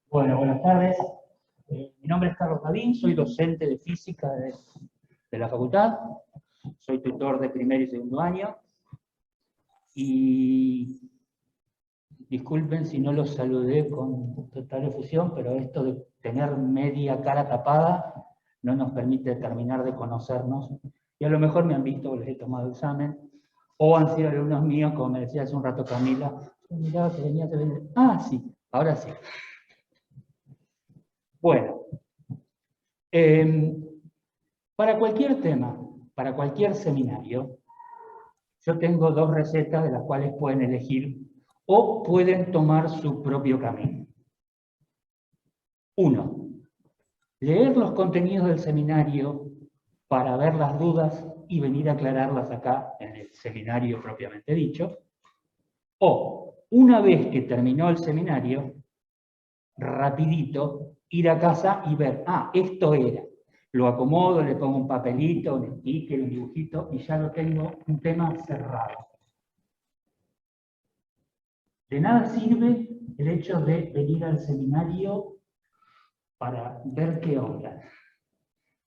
Bueno, buenas tardes. Mi nombre es Carlos Gavín, soy docente de física de la facultad, soy tutor de primer y segundo año, y disculpen si no los saludé con total efusión, pero esto de tener media cara tapada no nos permite terminar de conocernos, y a lo mejor me han visto o les he tomado examen, o han sido alumnos míos, como me decía hace un rato Camila, miraba que venía, sí, ahora sí. Bueno, para cualquier tema, para cualquier seminario, yo tengo dos recetas de las cuales pueden elegir o pueden tomar su propio camino. Uno, leer los contenidos del seminario para ver las dudas y venir a aclararlas acá en el seminario propiamente dicho. O, una vez que terminó el seminario, rapidito, ir a casa y ver, esto era. Lo acomodo, le pongo un papelito, un sticker, un dibujito, y ya lo tengo, un tema cerrado. De nada sirve el hecho de venir al seminario para ver qué onda.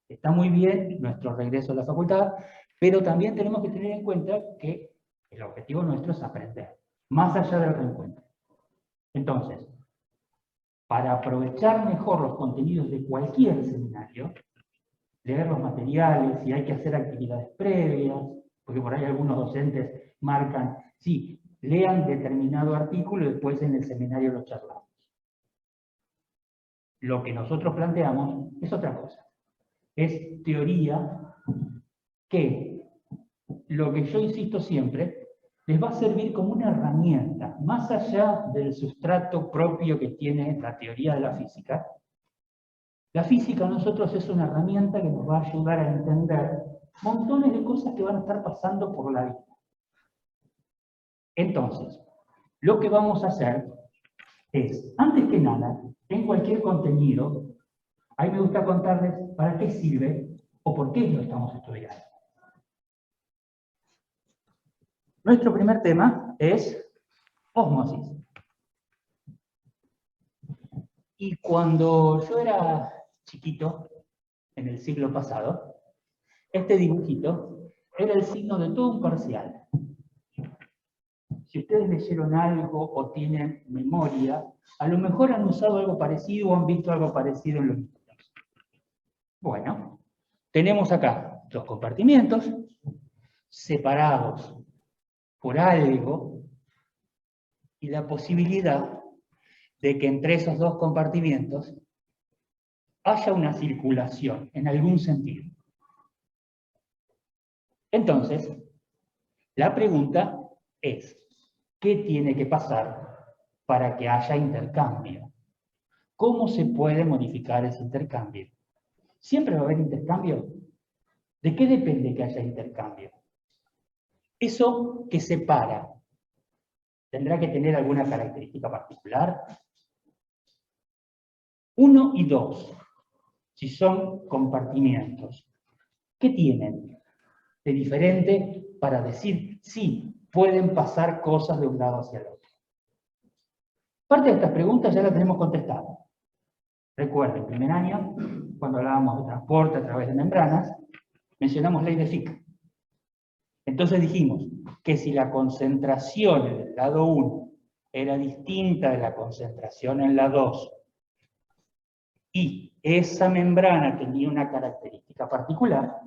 Está muy bien nuestro regreso a la facultad, pero también tenemos que tener en cuenta que el objetivo nuestro es aprender, más allá del reencuentro. Entonces, para aprovechar mejor los contenidos de cualquier seminario, leer los materiales, si hay que hacer actividades previas, porque por ahí algunos docentes marcan, sí, lean determinado artículo y después en el seminario lo charlamos. Lo que nosotros planteamos es otra cosa. Es teoría que, lo que yo insisto siempre, les va a servir como una herramienta, más allá del sustrato propio que tiene la teoría de la física. La física a nosotros es una herramienta que nos va a ayudar a entender montones de cosas que van a estar pasando por la vida. Entonces, lo que vamos a hacer es, antes que nada, en cualquier contenido, a mí me gusta contarles para qué sirve o por qué lo estamos estudiando. Nuestro primer tema es ósmosis. Y cuando yo era chiquito, en el siglo pasado, este dibujito era el signo de todo un parcial. Si ustedes leyeron algo o tienen memoria, a lo mejor han usado algo parecido o han visto algo parecido en los libros. Bueno, tenemos acá los compartimientos separados por algo y la posibilidad de que entre esos dos compartimientos haya una circulación en algún sentido. Entonces, la pregunta es, ¿qué tiene que pasar para que haya intercambio? ¿Cómo se puede modificar ese intercambio? ¿Siempre va a haber intercambio? ¿De qué depende que haya intercambio? Eso que separa, ¿tendrá que tener alguna característica particular? 1 y 2, si son compartimientos, ¿qué tienen de diferente para decir sí, pueden pasar cosas de un lado hacia el otro? Parte de estas preguntas ya las tenemos contestadas. Recuerden, primer año, cuando hablábamos de transporte a través de membranas, mencionamos ley de Fick. Entonces dijimos que si la concentración en el lado 1 era distinta de la concentración en la 2, y esa membrana tenía una característica particular,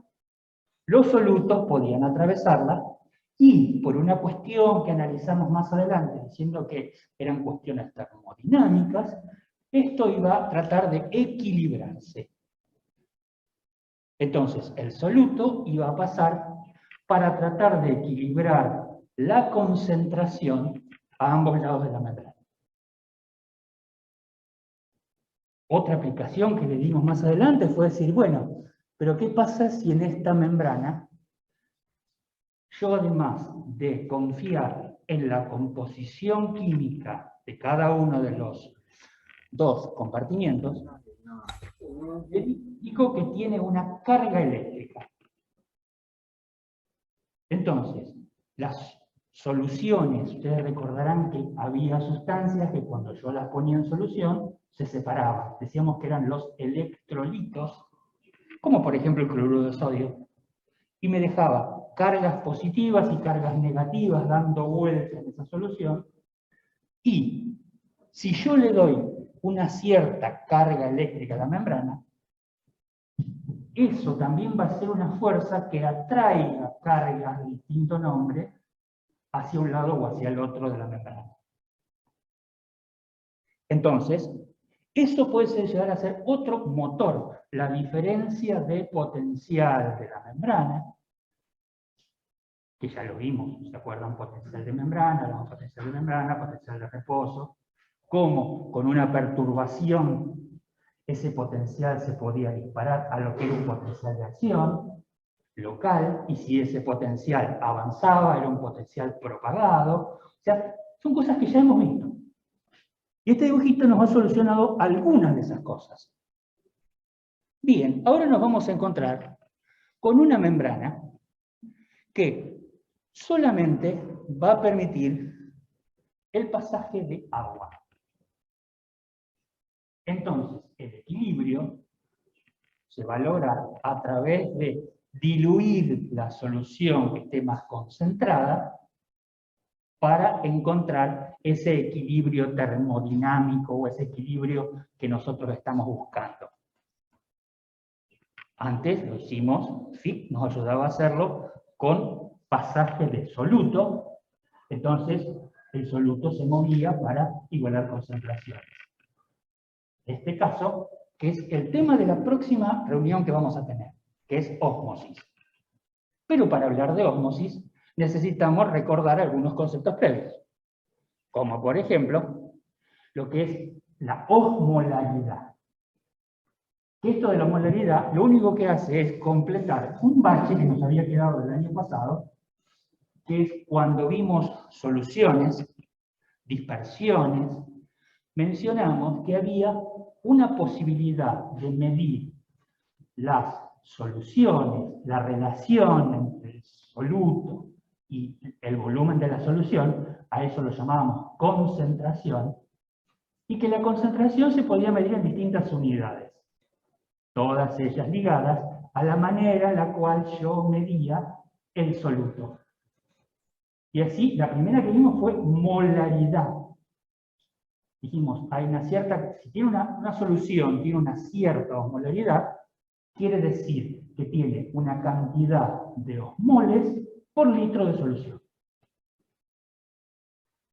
los solutos podían atravesarla, y por una cuestión que analizamos más adelante, diciendo que eran cuestiones termodinámicas, esto iba a tratar de equilibrarse. Entonces, el soluto iba a pasar para tratar de equilibrar la concentración a ambos lados de la membrana. Otra aplicación que le dimos más adelante fue decir, bueno, pero ¿qué pasa si en esta membrana yo, además de confiar en la composición química de cada uno de los dos compartimientos, le digo que tiene una carga eléctrica? Entonces, las soluciones. Ustedes recordarán que había sustancias que cuando yo las ponía en solución se separaban. Decíamos que eran los electrolitos, como por ejemplo el cloruro de sodio, y me dejaba cargas positivas y cargas negativas dando vueltas en esa solución, y si yo le doy una cierta carga eléctrica a la membrana, eso también va a ser una fuerza que atraiga cargas de distinto nombre hacia un lado o hacia el otro de la membrana. Entonces, eso puede llegar a ser otro motor, la diferencia de potencial de la membrana, que ya lo vimos, ¿se acuerdan? Potencial de membrana, potencial de reposo, cómo con una perturbación ese potencial se podía disparar a lo que era un potencial de acción local, y si ese potencial avanzaba, era un potencial propagado. O sea, son cosas que ya hemos visto. Y este dibujito nos ha solucionado algunas de esas cosas. Bien, ahora nos vamos a encontrar con una membrana que solamente va a permitir el pasaje de agua. Entonces, el equilibrio se va a lograr a través de diluir la solución que esté más concentrada para encontrar ese equilibrio termodinámico o ese equilibrio que nosotros estamos buscando. Antes lo hicimos, sí, nos ayudaba a hacerlo con pasaje de soluto, entonces el soluto se movía para igualar concentraciones. En este caso, que es el tema de la próxima reunión que vamos a tener, que es ósmosis. Pero para hablar de ósmosis necesitamos recordar algunos conceptos previos, como por ejemplo, lo que es la osmolaridad. Esto de la osmolaridad lo único que hace es completar un bache que nos había quedado del año pasado, que es cuando vimos soluciones, dispersiones, mencionamos que había una posibilidad de medir las soluciones, la relación entre el soluto y el volumen de la solución, a eso lo llamábamos concentración, y que la concentración se podía medir en distintas unidades, todas ellas ligadas a la manera en la cual yo medía el soluto. Y así, la primera que vimos fue molaridad. Dijimos, hay una cierta, si tiene una solución, tiene una cierta osmolaridad, quiere decir que tiene una cantidad de osmoles por litro de solución.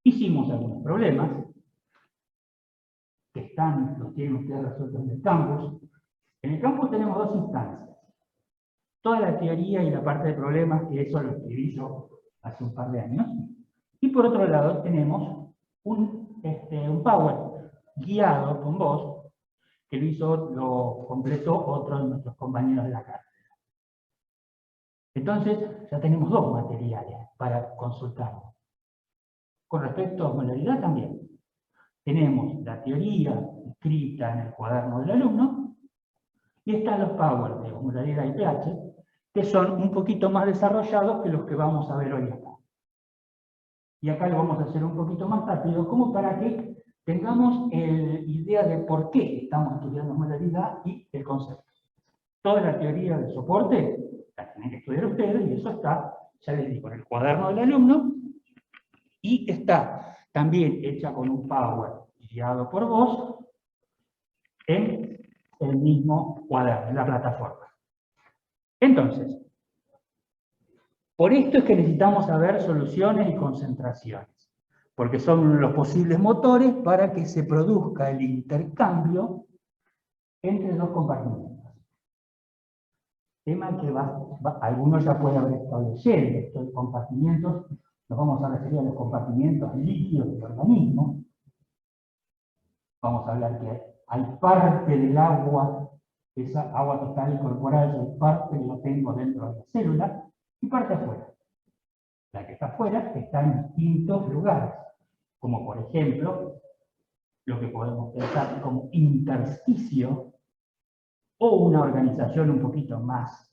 Hicimos algunos problemas, que los tienen ustedes resueltos en el campus. En el campus tenemos dos instancias. Toda la teoría y la parte de problemas, que eso lo escribí yo hace un par de años. Y por otro lado tenemos un Power guiado con vos, que lo completó otro de nuestros compañeros de la cátedra. Entonces, ya tenemos dos materiales para consultar. Con respecto a osmolaridad también. Tenemos la teoría escrita en el cuaderno del alumno, y están los Power de osmolaridad y pH, que son un poquito más desarrollados que los que vamos a ver hoy acá. Y acá lo vamos a hacer un poquito más rápido, como para que tengamos idea de por qué estamos estudiando osmolaridad y el concepto. Toda la teoría del soporte la tienen que estudiar ustedes, y eso está, ya les digo, en el cuaderno del alumno, y está también hecha con un Power guiado por vos en el mismo cuaderno, en la plataforma. Entonces, por esto es que necesitamos saber soluciones y concentraciones, porque son los posibles motores para que se produzca el intercambio entre los compartimentos. Tema que algunos ya pueden haber estado leyendo. Estos compartimentos, nos vamos a referir a los compartimentos líquidos del organismo. Vamos a hablar que hay parte del agua, esa agua que está incorporada, hay parte que la tengo dentro de la célula, y parte afuera. La que está afuera está en distintos lugares, como por ejemplo, lo que podemos pensar como intersticio, o una organización un poquito más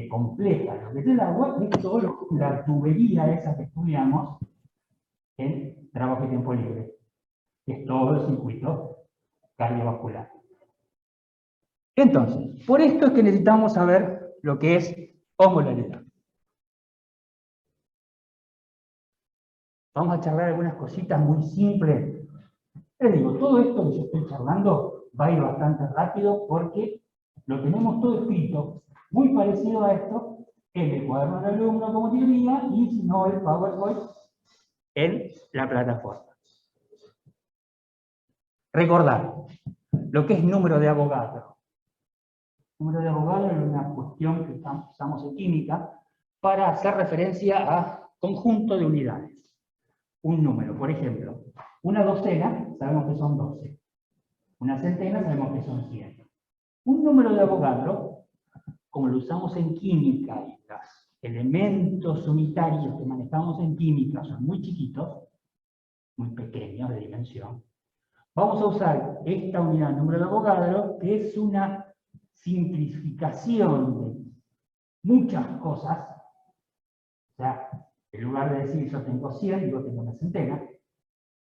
compleja lo que es el agua es todo la tubería esa que estudiamos en trabajo y tiempo libre, que es todo el circuito cardiovascular. Entonces, por esto es que necesitamos saber lo que es osmolaridad. Vamos a charlar algunas cositas muy simples. Les digo, todo esto que yo estoy charlando va a ir bastante rápido porque lo tenemos todo escrito, muy parecido a esto, en el cuaderno del alumno como teoría y si no el PowerPoint en la plataforma. Recordar lo que es número de Avogadro. Número de Avogadro es una cuestión que usamos en química para hacer referencia a conjunto de unidades. Un número, por ejemplo, una docena, sabemos que son 12. Una centena, sabemos que son 100. Un número de Avogadro, como lo usamos en química, y los elementos unitarios que manejamos en química son muy chiquitos, muy pequeños de dimensión, vamos a usar esta unidad de número de Avogadro, que es una simplificación de muchas cosas. O sea, en lugar de decir yo tengo 100, digo tengo una centena.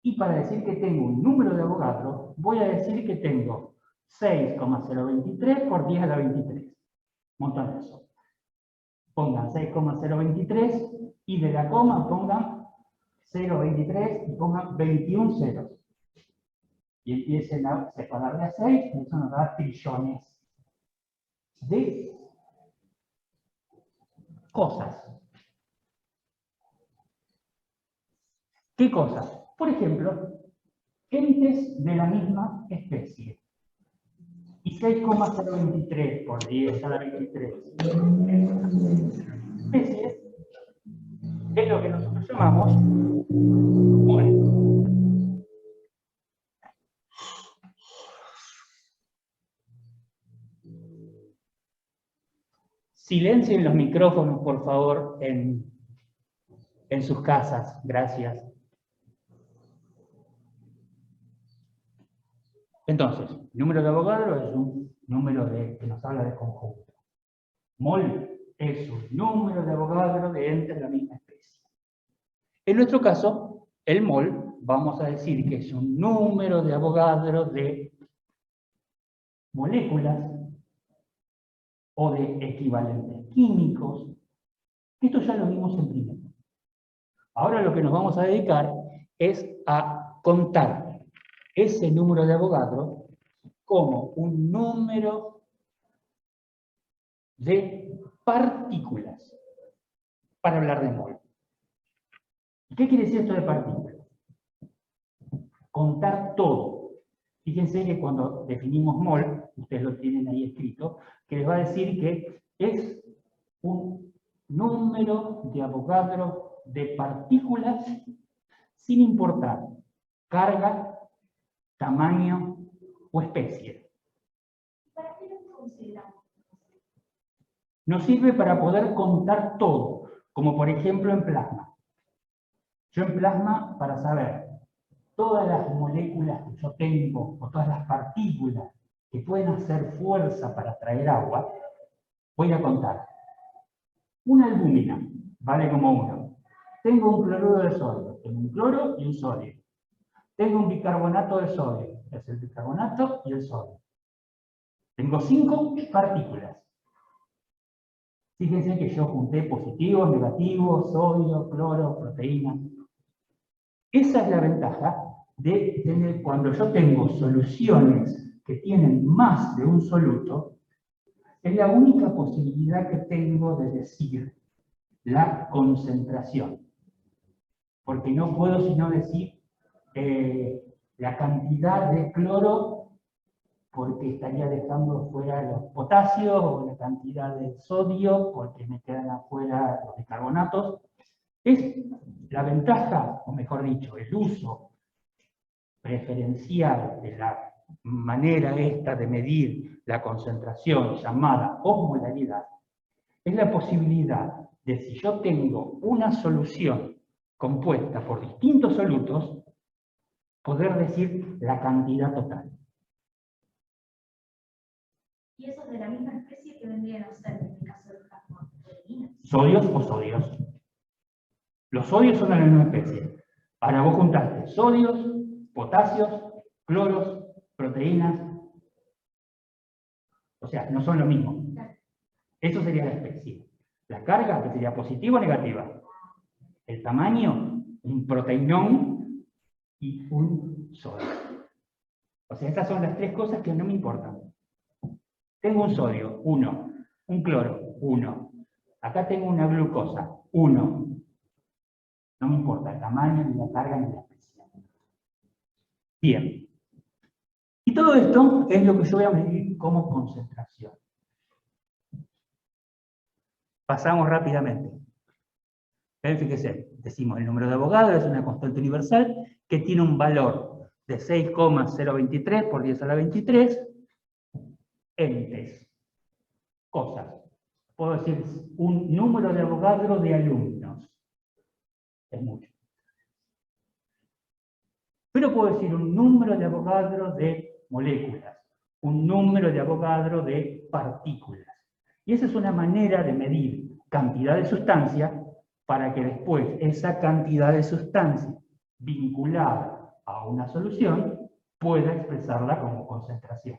Y para decir que tengo un número de Avogadro, voy a decir que tengo 6,023 por 10 a la 23. Montón de eso. Pongan 6,023 y de la coma pongan 0,23 y pongan 21 ceros. Y empiecen a separarle a 6, y eso nos da trillones de cosas. ¿Qué cosas? Por ejemplo, entes de la misma especie. Y 6,023 por 10 a la 23 especies es lo que nosotros llamamos mol. Silencien los micrófonos, por favor, en sus casas. Gracias. Entonces, número de Avogadro es un número que nos habla de conjunto. Mol es un número de Avogadro de entes de la misma especie. En nuestro caso, el mol, vamos a decir que es un número de Avogadro de moléculas o de equivalentes químicos. Esto ya lo vimos en primero. Ahora lo que nos vamos a dedicar es a contar ese número de Avogadro como un número de partículas para hablar de mol. ¿Qué quiere decir esto de partículas? Contar todo. Fíjense que cuando definimos mol, ustedes lo tienen ahí escrito, que les va a decir que es un número de Avogadro de partículas sin importar carga, tamaño o especie. ¿Para qué lo consideramos? Nos sirve para poder contar todo, como por ejemplo en plasma. Yo en plasma, para saber todas las moléculas que yo tengo, o todas las partículas que pueden hacer fuerza para traer agua, voy a contar. Una albúmina vale como 1. Tengo un cloruro de sodio, tengo un cloro y un sodio. Tengo un bicarbonato de sodio, es el bicarbonato y el sodio. Tengo 5 partículas. Fíjense que yo junté positivos, negativos, sodio, cloro, proteínas. Esa es la ventaja de tener, cuando yo tengo soluciones que tienen más de un soluto, es la única posibilidad que tengo de decir la concentración. Porque no puedo sino decir la cantidad de cloro, porque estaría dejando fuera los potasios, o la cantidad de sodio, porque me quedan afuera los bicarbonatos. Es la ventaja, o mejor dicho, el uso preferencial de la manera esta de medir la concentración llamada osmolaridad, es la posibilidad de, si yo tengo una solución compuesta por distintos solutos, poder decir la cantidad total. Y esos de la misma especie que vendrían a ser en el caso del plasma. Sodios o sodios. Los sodios son de la misma especie. Ahora vos juntaste sodios, potasios, cloros, proteínas. O sea, no son lo mismo. Eso sería la especie. La carga, que sería positiva o negativa. El tamaño, un proteinón y un sodio. O sea, estas son las tres cosas que no me importan. Tengo un sodio, 1. Un cloro, 1. Acá tengo una glucosa, 1. No me importa el tamaño, ni la carga, ni la especie. Bien. Y todo esto es lo que yo voy a medir como concentración. Pasamos rápidamente. Fíjese, decimos el número de Avogadro es una constante universal que tiene un valor de 6,023 por 10 a la 23 entes, cosas. Puedo decir un número de Avogadro de alumnos. Es mucho. Pero puedo decir un número de Avogadro de moléculas, un número de Avogadro de partículas. Y esa es una manera de medir cantidad de sustancia para que después esa cantidad de sustancia vinculada a una solución pueda expresarla como concentración.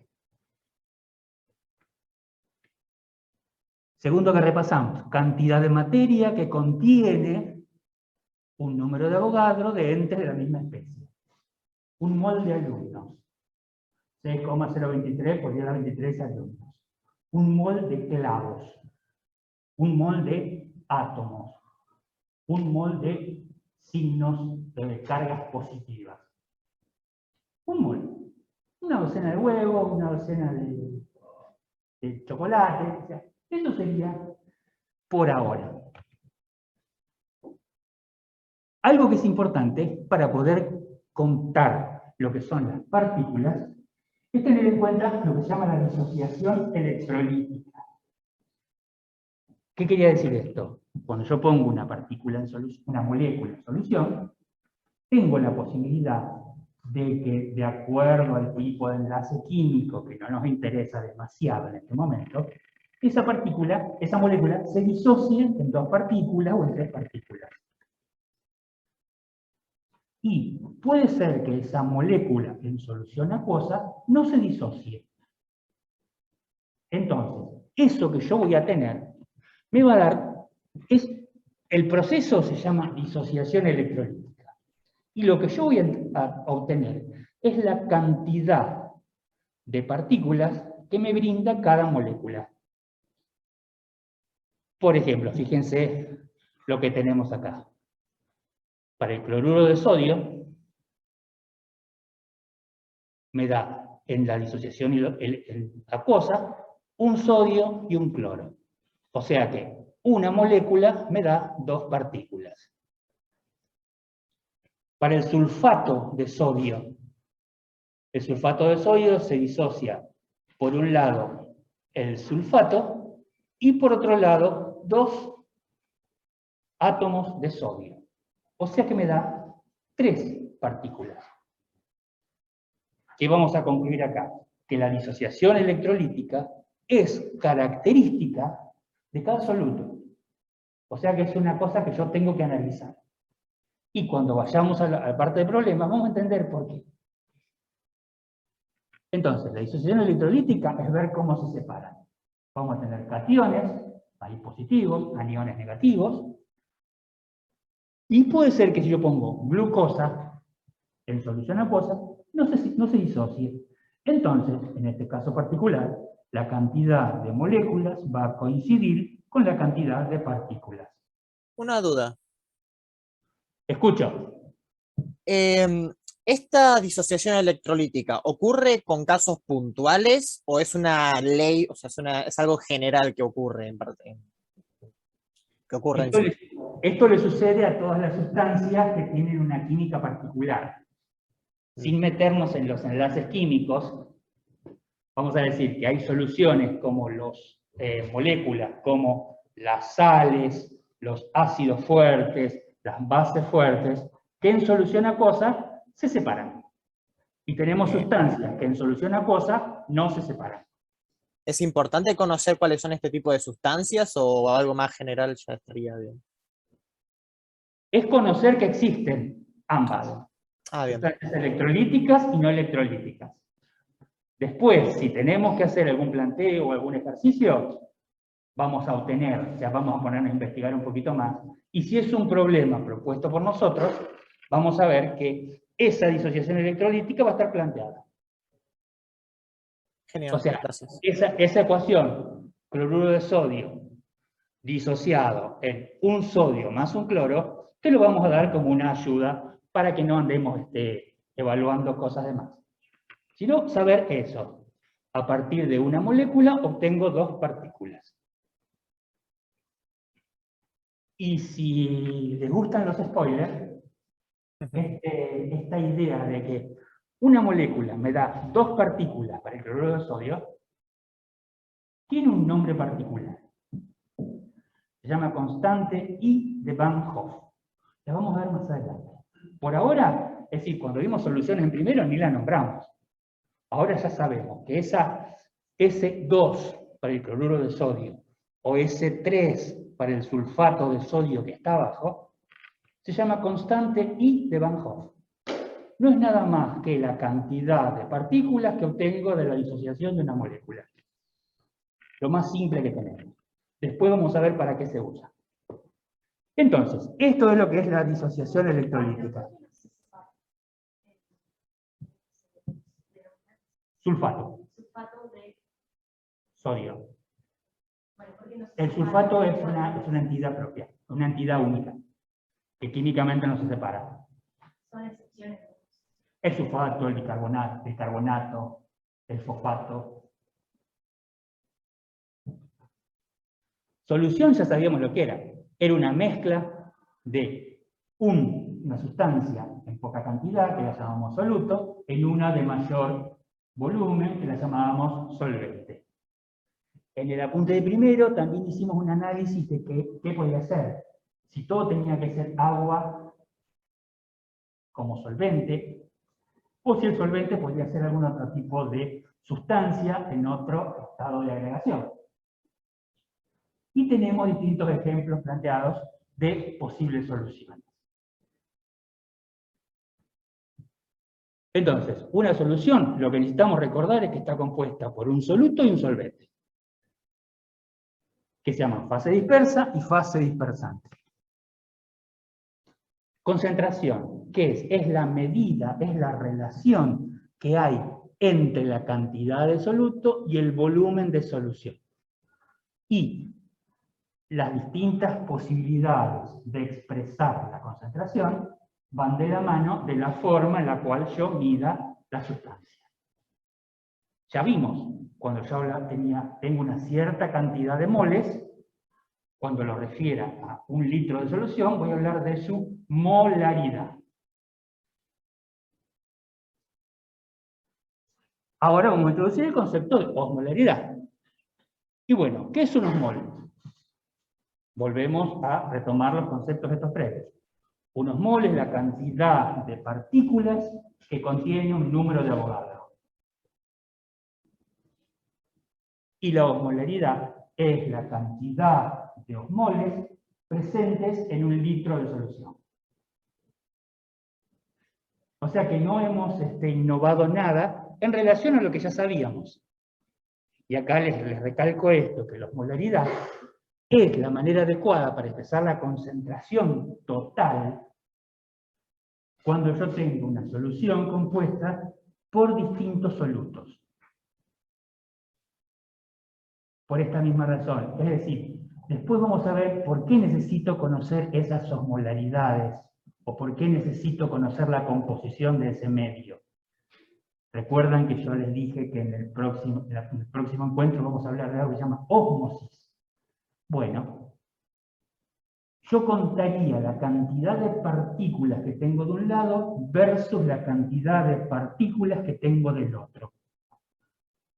Segundo que repasamos, cantidad de materia que contiene un número de Avogadro de entes de la misma especie. Un mol de alumnos. 6,023 por 10 a la 23 alumnos. Un mol de clavos. Un mol de átomos. Un mol de signos de cargas positivas. Un mol. Una docena de huevos, una docena de chocolate. O sea, eso sería por ahora. Algo que es importante para poder contar lo que son las partículas es tener en cuenta lo que se llama la disociación electrolítica. ¿Qué quería decir esto? Cuando yo pongo una partícula en solución, una molécula en solución, tengo la posibilidad de que, de acuerdo al tipo de enlace químico, que no nos interesa demasiado en este momento, esa partícula, esa molécula, se disocie en dos partículas o en tres partículas. Y puede ser que esa molécula en solución acuosa no se disocie. Entonces, eso que yo voy a tener me va a dar, el proceso se llama disociación electrolítica. Y lo que yo voy a obtener es la cantidad de partículas que me brinda cada molécula. Por ejemplo, fíjense lo que tenemos acá. Para el cloruro de sodio, me da en la disociación acuosa un sodio y un cloro. O sea que una molécula me da dos partículas. Para el sulfato de sodio se disocia por un lado el sulfato y por otro lado dos átomos de sodio. O sea que me da tres partículas. ¿Qué vamos a concluir acá? Que la disociación electrolítica es característica de cada soluto. O sea que es una cosa que yo tengo que analizar. Y cuando vayamos a la parte del problema, vamos a entender por qué. Entonces, la disociación electrolítica es ver cómo se separan. Vamos a tener cationes, ahí positivos, aniones negativos. Y puede ser que si yo pongo glucosa en solución acuosa, no se disocie. Entonces, en este caso particular, la cantidad de moléculas va a coincidir con la cantidad de partículas. Una duda. Escucho. ¿Esta disociación electrolítica ocurre con casos puntuales o es una ley, o sea, es algo general que ocurre en parte? Que ocurre Esto le sucede a todas las sustancias que tienen una química particular. Sin meternos en los enlaces químicos, vamos a decir que hay soluciones como las moléculas, como las sales, los ácidos fuertes, las bases fuertes, que en solución acuosa se separan. Y tenemos sustancias que en solución acuosa no se separan. ¿Es importante conocer cuáles son este tipo de sustancias o algo más general ya estaría bien? Es conocer que existen ambas, Bien. sustancias electrolíticas y no electrolíticas. Después, si tenemos que hacer algún planteo o algún ejercicio, vamos a obtener, o sea, vamos a ponernos a investigar un poquito más. Y si es un problema propuesto por nosotros, vamos a ver que esa disociación electrolítica va a estar planteada. Genial, O sea, gracias. esa ecuación, cloruro de sodio disociado en un sodio más un cloro, te lo vamos a dar como una ayuda para que no andemos evaluando cosas de más. Sino saber eso. A partir de una molécula obtengo dos partículas. Y si les gustan los spoilers, esta idea de que una molécula me da dos partículas para el cloruro de sodio, tiene un nombre particular. Se llama constante I de Van Hoff. La vamos a ver más adelante. Por ahora, es decir, cuando vimos soluciones en primero, ni la nombramos. Ahora ya sabemos que esa S2 para el cloruro de sodio o S3 para el sulfato de sodio que está abajo, se llama constante I de Van Hoff. No es nada más que la cantidad de partículas que obtengo de la disociación de una molécula. Lo más simple que tenemos. Después vamos a ver para qué se usa. Entonces, esto es lo que es la disociación electrolítica. Sulfato. Sulfato de... Sodio. Bueno, ¿por qué no se El separa? sulfato es una entidad propia, una entidad única, que químicamente no se separa. Son excepciones. El sulfato, el bicarbonato, el fosfato. Solución ya sabíamos lo que era. Era una mezcla de una sustancia en poca cantidad, que la llamamos soluto, en una de mayor volumen, que la llamábamos solvente. En el apunte de primero también hicimos un análisis de qué podía ser. Si todo tenía que ser agua como solvente, o si el solvente podía ser algún otro tipo de sustancia en otro estado de agregación. Y tenemos distintos ejemplos planteados de posibles soluciones. Entonces, una solución, lo que necesitamos recordar es que está compuesta por un soluto y un solvente, que se llaman fase dispersa y fase dispersante. Concentración, ¿qué es? Es la medida, es la relación que hay entre la cantidad de soluto y el volumen de solución. Y las distintas posibilidades de expresar la concentración van de la mano de la forma en la cual yo mida la sustancia. Ya vimos, cuando yo tengo una cierta cantidad de moles, cuando lo refiera a un litro de solución, voy a hablar de su molaridad. Ahora vamos a introducir el concepto de osmolaridad. Y bueno, ¿qué es un osmol? Volvemos a retomar los conceptos estos previos. Un osmol es la cantidad de partículas que contiene un número de Avogadro. Y la osmolaridad es la cantidad de osmoles presentes en un litro de solución. O sea que no hemos innovado nada en relación a lo que ya sabíamos. Y acá les recalco esto, que la osmolaridad es la manera adecuada para expresar la concentración total cuando yo tengo una solución compuesta por distintos solutos. Por esta misma razón. Es decir, después vamos a ver por qué necesito conocer esas osmolaridades o por qué necesito conocer la composición de ese medio. Recuerdan que yo les dije que en el próximo encuentro vamos a hablar de algo que se llama ósmosis. Bueno, yo contaría la cantidad de partículas que tengo de un lado versus la cantidad de partículas que tengo del otro.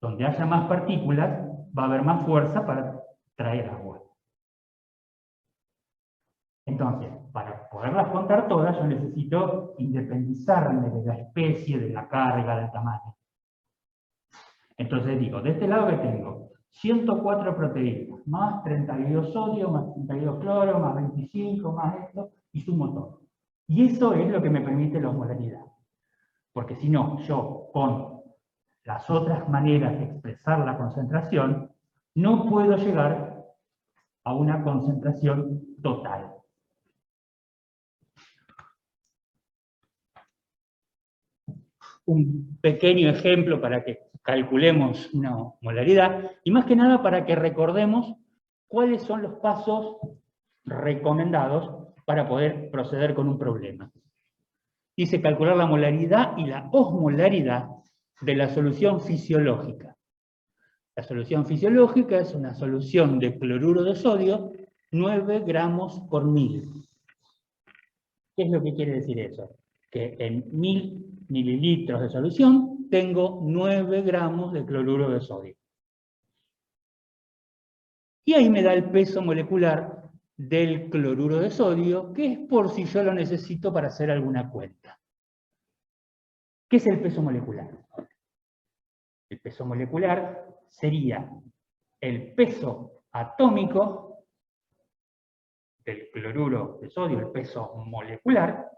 Donde haya más partículas, va a haber más fuerza para traer agua. Entonces, para poderlas contar todas, yo necesito independizarme de la especie, de la carga, del tamaño. Entonces digo, de este lado que tengo 104 proteínas, más 32 sodio, más 32 cloro, más 25, más esto, y sumo todo. Y eso es lo que me permite la osmolaridad. Porque si no, yo con las otras maneras de expresar la concentración, no puedo llegar a una concentración total. Un pequeño ejemplo para que calculemos una molaridad, y más que nada para que recordemos cuáles son los pasos recomendados para poder proceder con un problema. Dice calcular la molaridad y la osmolaridad de la solución fisiológica. La solución fisiológica es una solución de cloruro de sodio, 9 gramos por mil. ¿Qué es lo que quiere decir eso? Que en 1000 mililitros de solución tengo 9 gramos de cloruro de sodio. Y ahí me da el peso molecular del cloruro de sodio, que es por si yo lo necesito para hacer alguna cuenta. ¿Qué es el peso molecular? El peso molecular sería el peso atómico del cloruro de sodio, el peso molecular,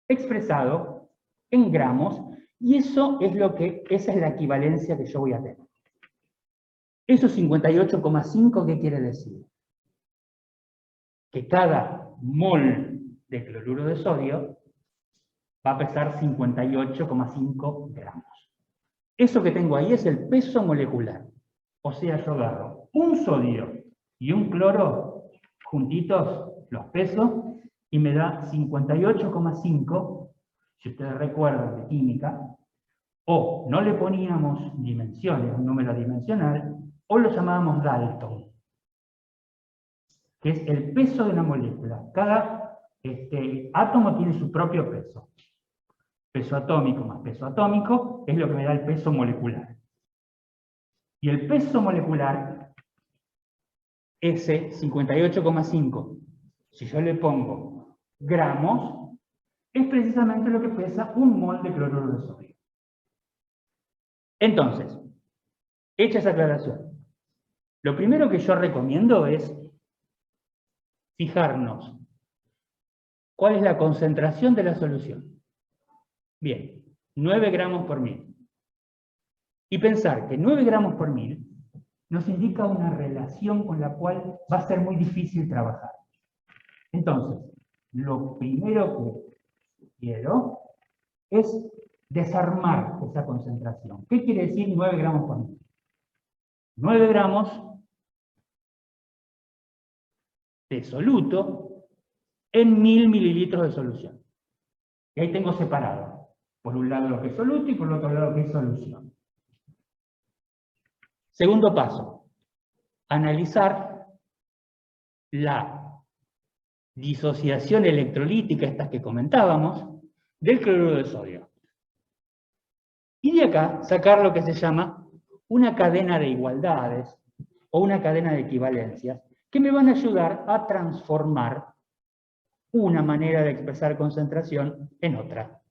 expresado en gramos, y esa es la equivalencia que yo voy a tener. Eso 58,5, ¿qué quiere decir? Que cada mol de cloruro de sodio va a pesar 58,5 gramos. Eso que tengo ahí es el peso molecular. O sea, yo agarro un sodio y un cloro juntitos, los peso, y me da 58,5, si ustedes recuerdan de química, o no le poníamos dimensiones, un número dimensional, o lo llamábamos Dalton, que es el peso de una molécula. Cada átomo tiene su propio peso. Peso atómico más peso atómico es lo que me da el peso molecular. Y el peso molecular, ese 58,5, si yo le pongo gramos, es precisamente lo que pesa un mol de cloruro de sodio. Entonces, hecha esa aclaración, lo primero que yo recomiendo es fijarnos cuál es la concentración de la solución. Bien, 9 gramos por mil. Y pensar que 9 gramos por mil nos indica una relación con la cual va a ser muy difícil trabajar. Entonces, lo primero que quiero es desarmar esa concentración. ¿Qué quiere decir 9 gramos por mil? 9 gramos de soluto en 1000 mililitros de solución. Y ahí tengo separado, por un lado lo que es soluto y por el otro lado lo que es solución. Segundo paso, analizar la disociación electrolítica, estas que comentábamos, del cloruro de sodio. Y de acá sacar lo que se llama una cadena de igualdades o una cadena de equivalencias que me van a ayudar a transformar una manera de expresar concentración en otra.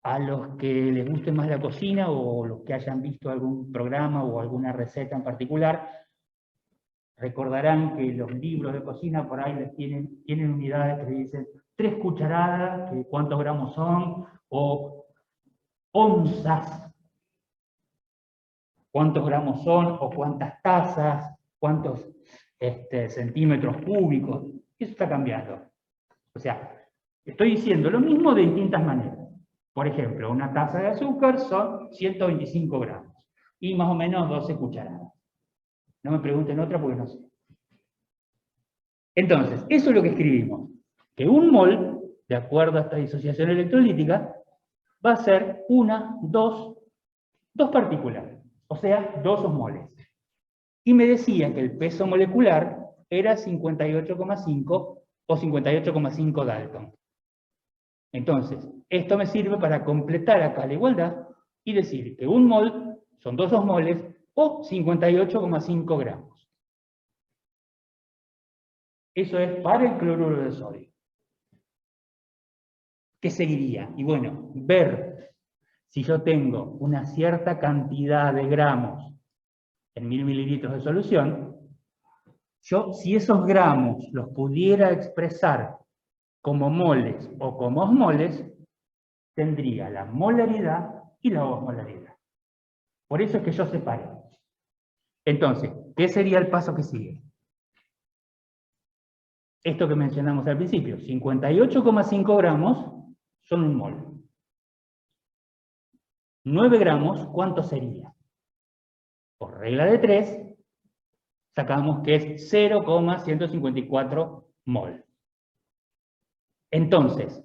A los que les guste más la cocina o los que hayan visto algún programa o alguna receta en particular, recordarán que los libros de cocina por ahí tienen unidades que dicen 3 cucharadas, que cuántos gramos son, o onzas, cuántos gramos son, o cuántas tazas, cuántos centímetros cúbicos. Eso está cambiando. O sea, estoy diciendo lo mismo de distintas maneras. Por ejemplo, una taza de azúcar son 125 gramos y más o menos 12 cucharadas. No me pregunten otra porque no sé. Entonces, eso es lo que escribimos. Que un mol, de acuerdo a esta disociación electrolítica, va a ser dos partículas, o sea, 2 osmoles. Y me decía que el peso molecular era 58,5 o 58,5 Dalton. Entonces, esto me sirve para completar acá la igualdad y decir que un mol son 2 osmoles o 58,5 gramos. Eso es para el cloruro de sodio. ¿Qué seguiría? Y bueno, ver si yo tengo una cierta cantidad de gramos en 1000 mililitros de solución, yo, si esos gramos los pudiera expresar como moles o como osmoles, tendría la molaridad y la osmolaridad. Por eso es que yo separé. Entonces, ¿qué sería el paso que sigue? Esto que mencionamos al principio, 58,5 gramos son un mol. 9 gramos, ¿cuánto sería? Por regla de 3, sacamos que es 0,154 mol. Entonces,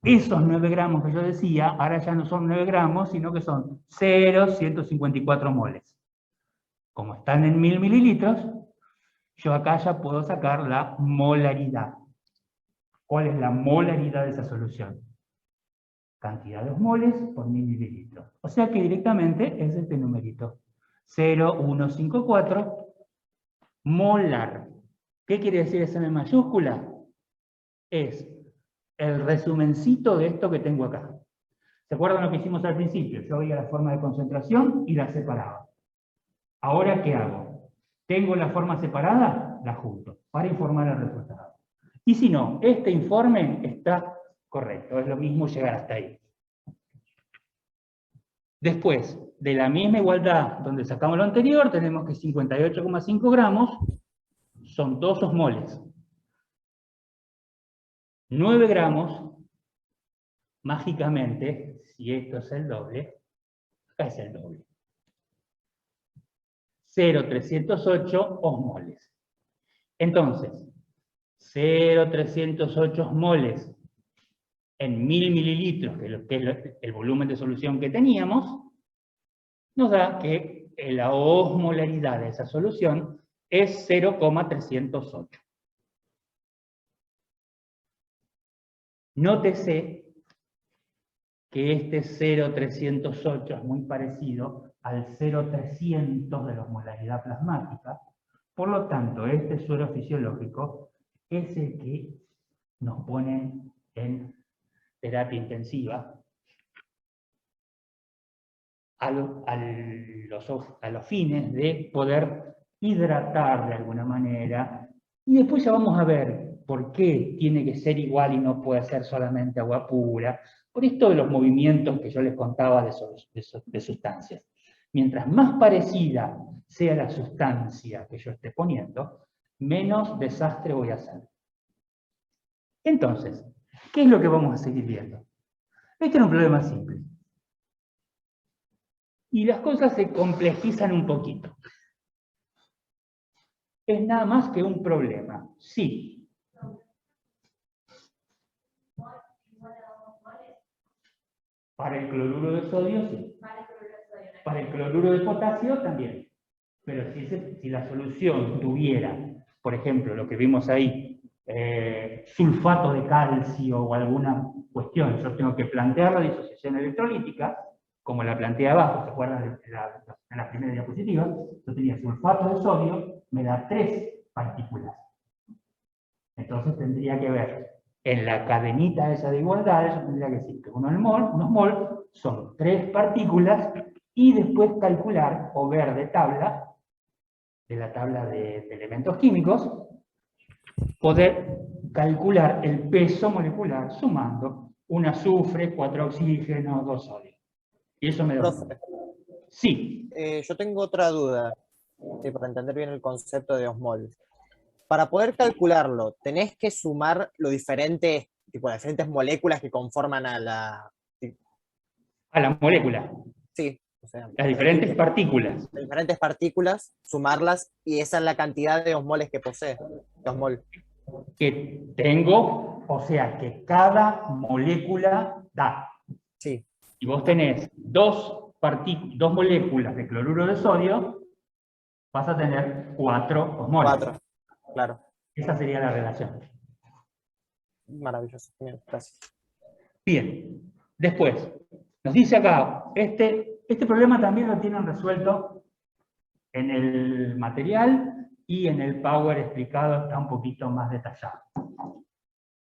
esos 9 gramos que yo decía, ahora ya no son 9 gramos, sino que son 0,154 moles. Como están en 1000 mililitros, yo acá ya puedo sacar la molaridad. ¿Cuál es la molaridad de esa solución? Cantidad de osmoles por 1000 mililitros. O sea que directamente es este numerito. 0,154 molar. ¿Qué quiere decir esa M mayúscula? Es el resumencito de esto que tengo acá. ¿Se acuerdan lo que hicimos al principio? Yo veía la forma de concentración y la separaba. Ahora, ¿qué hago? ¿Tengo la forma separada? La junto para informar el resultado. Y si no, este informe está correcto. Es lo mismo llegar hasta ahí. Después, de la misma igualdad donde sacamos lo anterior, tenemos que 58,5 gramos son 2 osmoles. 9 gramos, mágicamente, si esto es el doble, acá es el doble. 0,308 osmoles. Entonces, 0,308 osmoles en 1000 mililitros, que es el volumen de solución que teníamos, nos da que la osmolaridad de esa solución es 0,308. Nótese que este 0,308 es muy parecido al 0,300 de la osmolaridad plasmática. Por lo tanto, este suero fisiológico es el que nos pone en terapia intensiva a los fines de poder hidratar de alguna manera. Y después ya vamos a ver por qué tiene que ser igual y no puede ser solamente agua pura. Por esto de los movimientos que yo les contaba de sustancias. Mientras más parecida sea la sustancia que yo esté poniendo, menos desastre voy a hacer. Entonces, ¿qué es lo que vamos a seguir viendo? Este es un problema simple. Y las cosas se complejizan un poquito. Es nada más que un problema. Sí. Para el cloruro de sodio, sí. Para el cloruro de potasio, también. Pero si la solución tuviera, por ejemplo, lo que vimos ahí, sulfato de calcio o alguna cuestión, yo tengo que plantear la disociación electrolítica, como la planteé abajo, ¿se acuerdan de la primera diapositiva? Yo tenía sulfato de sodio, me da 3 partículas. Entonces tendría que ver, en la cadenita esa de igualdades, yo tendría que decir que unos mol son 3 partículas, y después calcular, o ver de la tabla de elementos químicos, poder calcular el peso molecular sumando un azufre, 4 oxígenos, 2 sodio. Y eso me da... Profe, sí. yo tengo otra duda, sí, para entender bien el concepto de osmol. Para poder calcularlo, ¿tenés que sumar los diferentes, las diferentes moléculas que conforman a la... A la molécula. Sí, o sea, Las diferentes partículas. Las diferentes partículas, sumarlas, y esa es la cantidad de osmoles que posee. Osmol. Que tengo, o sea, que cada molécula da. Sí. Y vos tenés dos moléculas de cloruro de sodio, vas a tener 4 osmoles. 4, claro. Esa sería la relación. Maravilloso, bien, gracias. Bien, después, nos dice acá, este problema también lo tienen resuelto en el material y en el Power explicado está un poquito más detallado.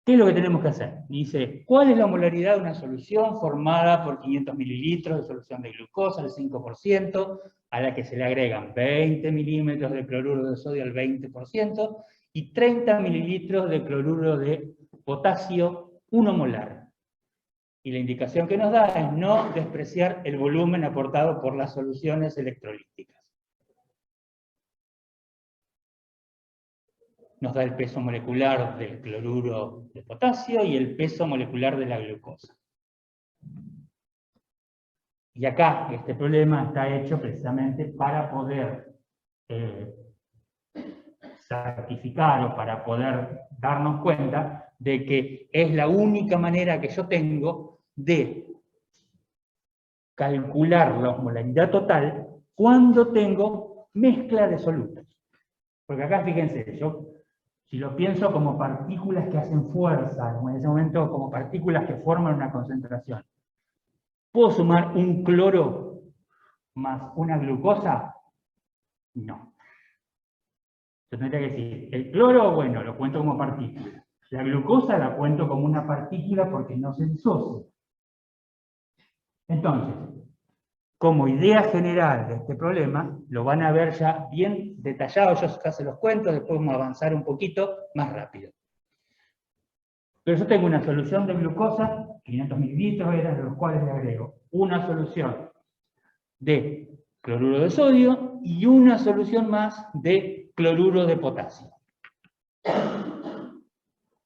¿Qué es lo que tenemos que hacer? Dice, ¿cuál es la molaridad de una solución formada por 500 mililitros de solución de glucosa al 5%, a la que se le agregan 20 milímetros de cloruro de sodio al 20% y 30 mililitros de cloruro de potasio 1 molar? Y la indicación que nos da es no despreciar el volumen aportado por las soluciones electrolíticas. Nos da el peso molecular del cloruro de potasio y el peso molecular de la glucosa. Y acá este problema está hecho precisamente para poder certificar o para poder darnos cuenta de que es la única manera que yo tengo de calcular la osmolaridad total cuando tengo mezcla de solutos. Porque acá fíjense, yo si lo pienso como partículas que hacen fuerza, en ese momento como partículas que forman una concentración, ¿puedo sumar un cloro más una glucosa? No. Yo tendría que decir, el cloro, bueno, lo cuento como partícula. La glucosa la cuento como una partícula porque no se disocia. Entonces, como idea general de este problema, lo van a ver ya bien detallado, yo acá se los cuento, después vamos a avanzar un poquito más rápido. Pero yo tengo una solución de glucosa, 500 mililitros, de los cuales le agrego una solución de cloruro de sodio y una solución más de cloruro de potasio.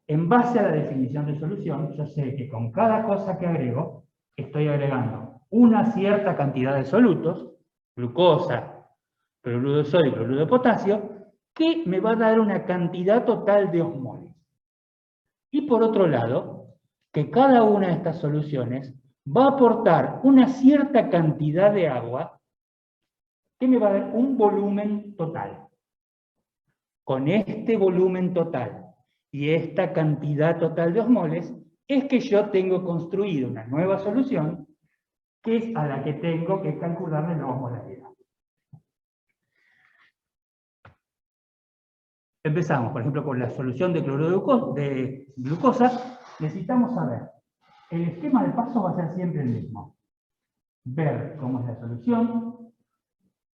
En base a la definición de solución, yo sé que con cada cosa que agrego, estoy agregando una cierta cantidad de solutos, glucosa, cloruro de sodio y cloruro de potasio, que me va a dar una cantidad total de osmoles. Y por otro lado, que cada una de estas soluciones va a aportar una cierta cantidad de agua que me va a dar un volumen total. Con este volumen total y esta cantidad total de osmoles, es que yo tengo construido una nueva solución, que es a la que tengo que calcularle la osmolaridad. Empezamos, por ejemplo, con la solución de cloruro de glucosa. Necesitamos saber, el esquema de paso va a ser siempre el mismo. Ver cómo es la solución,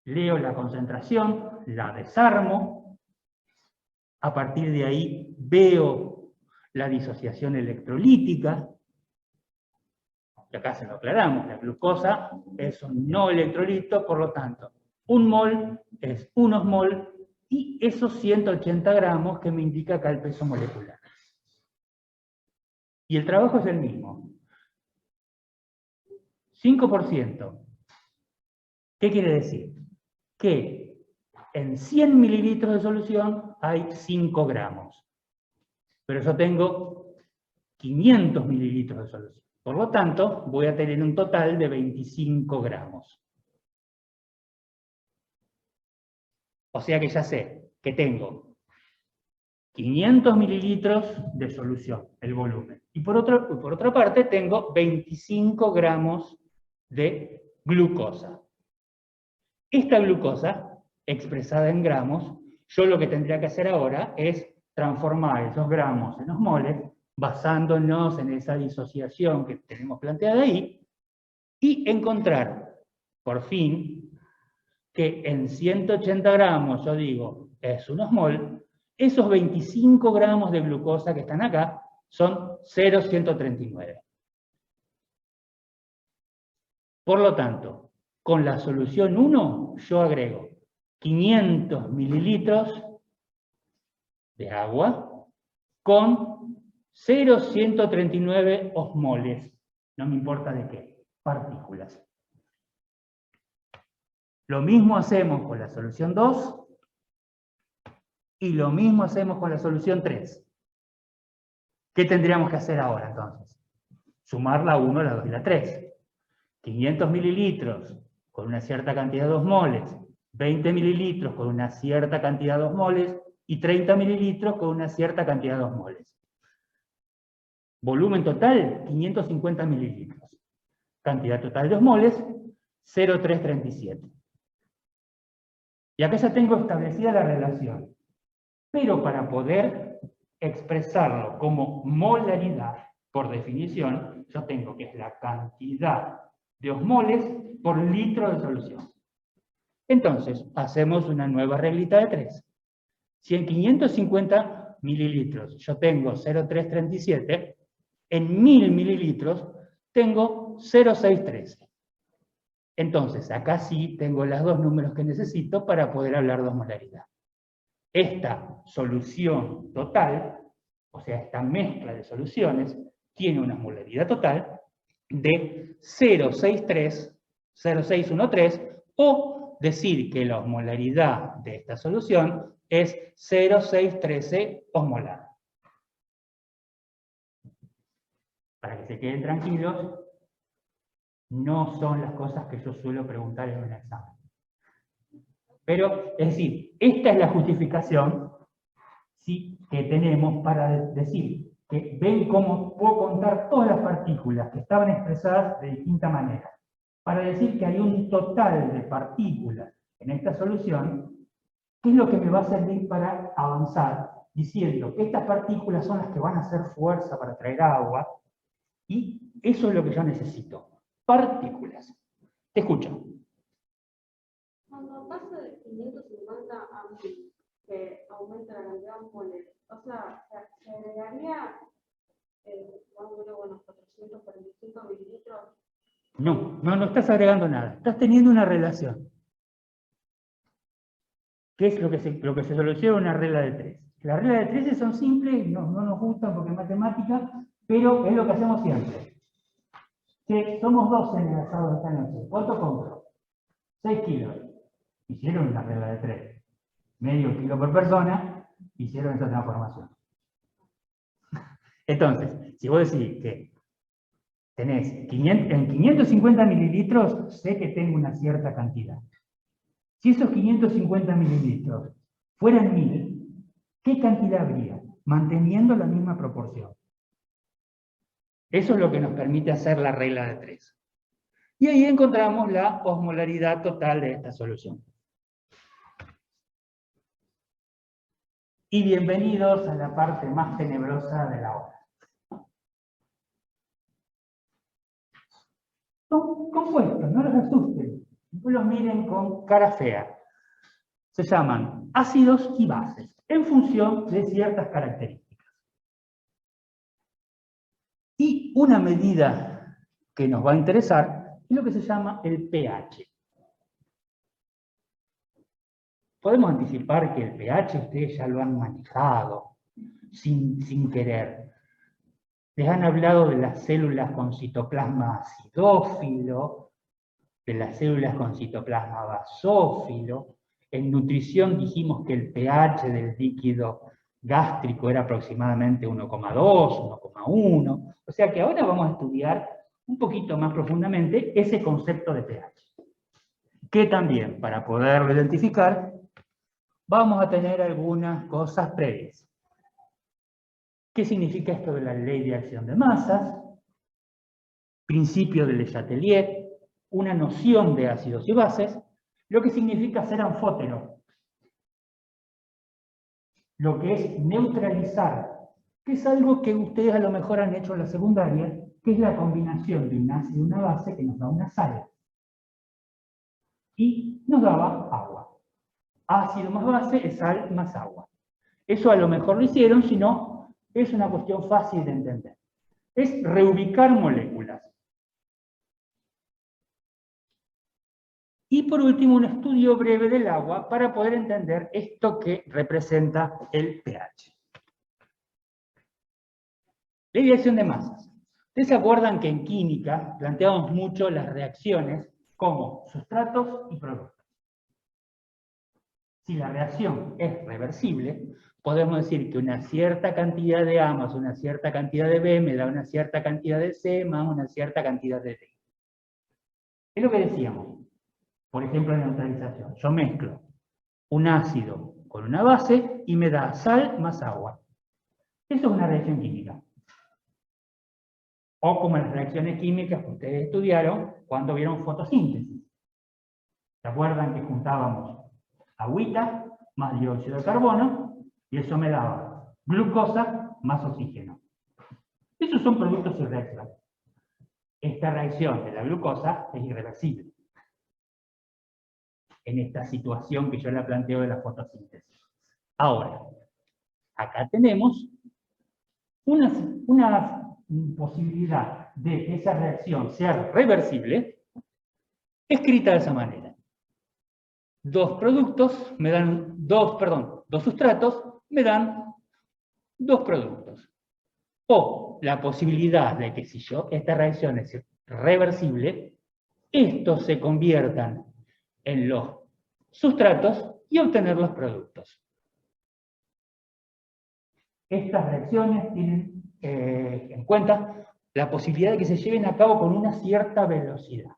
leo la concentración, la desarmo, a partir de ahí veo la disociación electrolítica, y acá se lo aclaramos, la glucosa es un no electrolito, por lo tanto, un mol es 1 osmol, y esos 180 gramos que me indica acá el peso molecular. Y el trabajo es el mismo. 5%. ¿Qué quiere decir? Que en 100 mililitros de solución hay 5 gramos. Pero yo tengo 500 mililitros de solución. Por lo tanto, voy a tener un total de 25 gramos. O sea que ya sé que tengo 500 mililitros de solución, el volumen. Y por otra parte tengo 25 gramos de glucosa. Esta glucosa, expresada en gramos, yo lo que tendría que hacer ahora es transformar esos gramos en osmoles, basándonos en esa disociación que tenemos planteada ahí, y encontrar, por fin, que en 180 gramos, yo digo, es un osmol, esos 25 gramos de glucosa que están acá son 0,139. Por lo tanto, con la solución 1, yo agrego 500 mililitros de agua con 0,139 osmoles, no me importa de qué, partículas. Lo mismo hacemos con la solución 2 y lo mismo hacemos con la solución 3. ¿Qué tendríamos que hacer ahora entonces? Sumar la 1, la 2 y la 3. 500 mililitros con una cierta cantidad de osmoles, 20 mililitros con una cierta cantidad de osmoles y 30 mililitros con una cierta cantidad de osmoles. Volumen total, 550 mililitros. Cantidad total de osmoles, 0,337. Y acá ya tengo establecida la relación. Pero para poder expresarlo como molaridad, por definición, yo tengo que es la cantidad de osmoles por litro de solución. Entonces, hacemos una nueva reglita de 3. Si en 550 mililitros yo tengo 0,337, en 1000 mililitros tengo 0,613. Entonces, acá sí tengo los dos números que necesito para poder hablar de osmolaridad. Esta solución total, o sea, esta mezcla de soluciones, tiene una osmolaridad total de 0,63, 0,613, o decir que la osmolaridad de esta solución es 0,613 osmolar. Para que se queden tranquilos, no son las cosas que yo suelo preguntar en un examen. Pero, es decir, esta es la justificación, ¿sí?, que tenemos para decir que ven cómo puedo contar todas las partículas que estaban expresadas de distinta manera. Para decir que hay un total de partículas en esta solución, ¿qué es lo que me va a servir para avanzar? Diciendo que estas partículas son las que van a hacer fuerza para traer agua, y eso es lo que yo necesito. Partículas. Te escucho. Cuando pasa de 550 a 1000, que aumenta la cantidad de osmoles, o sea, se agregaría, bueno, 445 mililitros. No estás agregando nada. Estás teniendo una relación. ¿Qué es lo que se soluciona una regla de 3? Las reglas de 3 son simples, no nos gustan porque es matemática, pero es lo que hacemos siempre. Que somos 12 en el asado de esta noche. ¿Cuánto compro? 6 kilos. Hicieron una regla de 3. Medio kilo por persona, hicieron esa transformación. Entonces, si vos decís que tenés en 550 mililitros, sé que tengo una cierta cantidad. Si esos 550 mililitros fueran 1000, ¿qué cantidad habría? Manteniendo la misma proporción. Eso es lo que nos permite hacer la regla de 3. Y ahí encontramos la osmolaridad total de esta solución. Y bienvenidos a la parte más tenebrosa de la hora. Son compuestos, no los asusten, no los miren con cara fea. Se llaman ácidos y bases, en función de ciertas características. Y una medida que nos va a interesar es lo que se llama el pH. Podemos anticipar que el pH ustedes ya lo han manejado, sin querer. Les han hablado de las células con citoplasma acidófilo, de las células con citoplasma basófilo. En nutrición dijimos que el pH del líquido gástrico era aproximadamente 1,2, 1,1. O sea que ahora vamos a estudiar un poquito más profundamente ese concepto de pH. Que también, para poderlo identificar, vamos a tener algunas cosas previas. ¿Qué significa esto de la ley de acción de masas? Principio de Le Chatelier, una noción de ácidos y bases, lo que significa ser anfótero, lo que es neutralizar, que es algo que ustedes a lo mejor han hecho en la secundaria, que es la combinación de un ácido y una base que nos da una sal. Y nos daba agua. Ácido más base es sal más agua. Eso a lo mejor lo hicieron, si no, es una cuestión fácil de entender. Es reubicar moléculas. Y por último, un estudio breve del agua para poder entender esto que representa el pH. Ley de acción de masas. ¿Ustedes se acuerdan que en química planteamos mucho las reacciones como sustratos y productos? Si la reacción es reversible, podemos decir que una cierta cantidad de A más una cierta cantidad de B me da una cierta cantidad de C más una cierta cantidad de D. Es lo que decíamos. Por ejemplo, en neutralización. Yo mezclo un ácido con una base y me da sal más agua. Eso es una reacción química. O como las reacciones químicas que ustedes estudiaron cuando vieron fotosíntesis. ¿Se acuerdan que juntábamos agüita más dióxido de carbono? Y eso me daba glucosa más oxígeno. Esos son productos sin reacción. Esta reacción de la glucosa es irreversible en esta situación que yo la planteo de la fotosíntesis. Ahora, acá tenemos una posibilidad de que esa reacción sea reversible, escrita de esa manera. Dos sustratos me dan dos productos. O la posibilidad de que si esta reacción es reversible, estos se conviertan en los sustratos y obtener los productos. Estas reacciones tienen en cuenta la posibilidad de que se lleven a cabo con una cierta velocidad.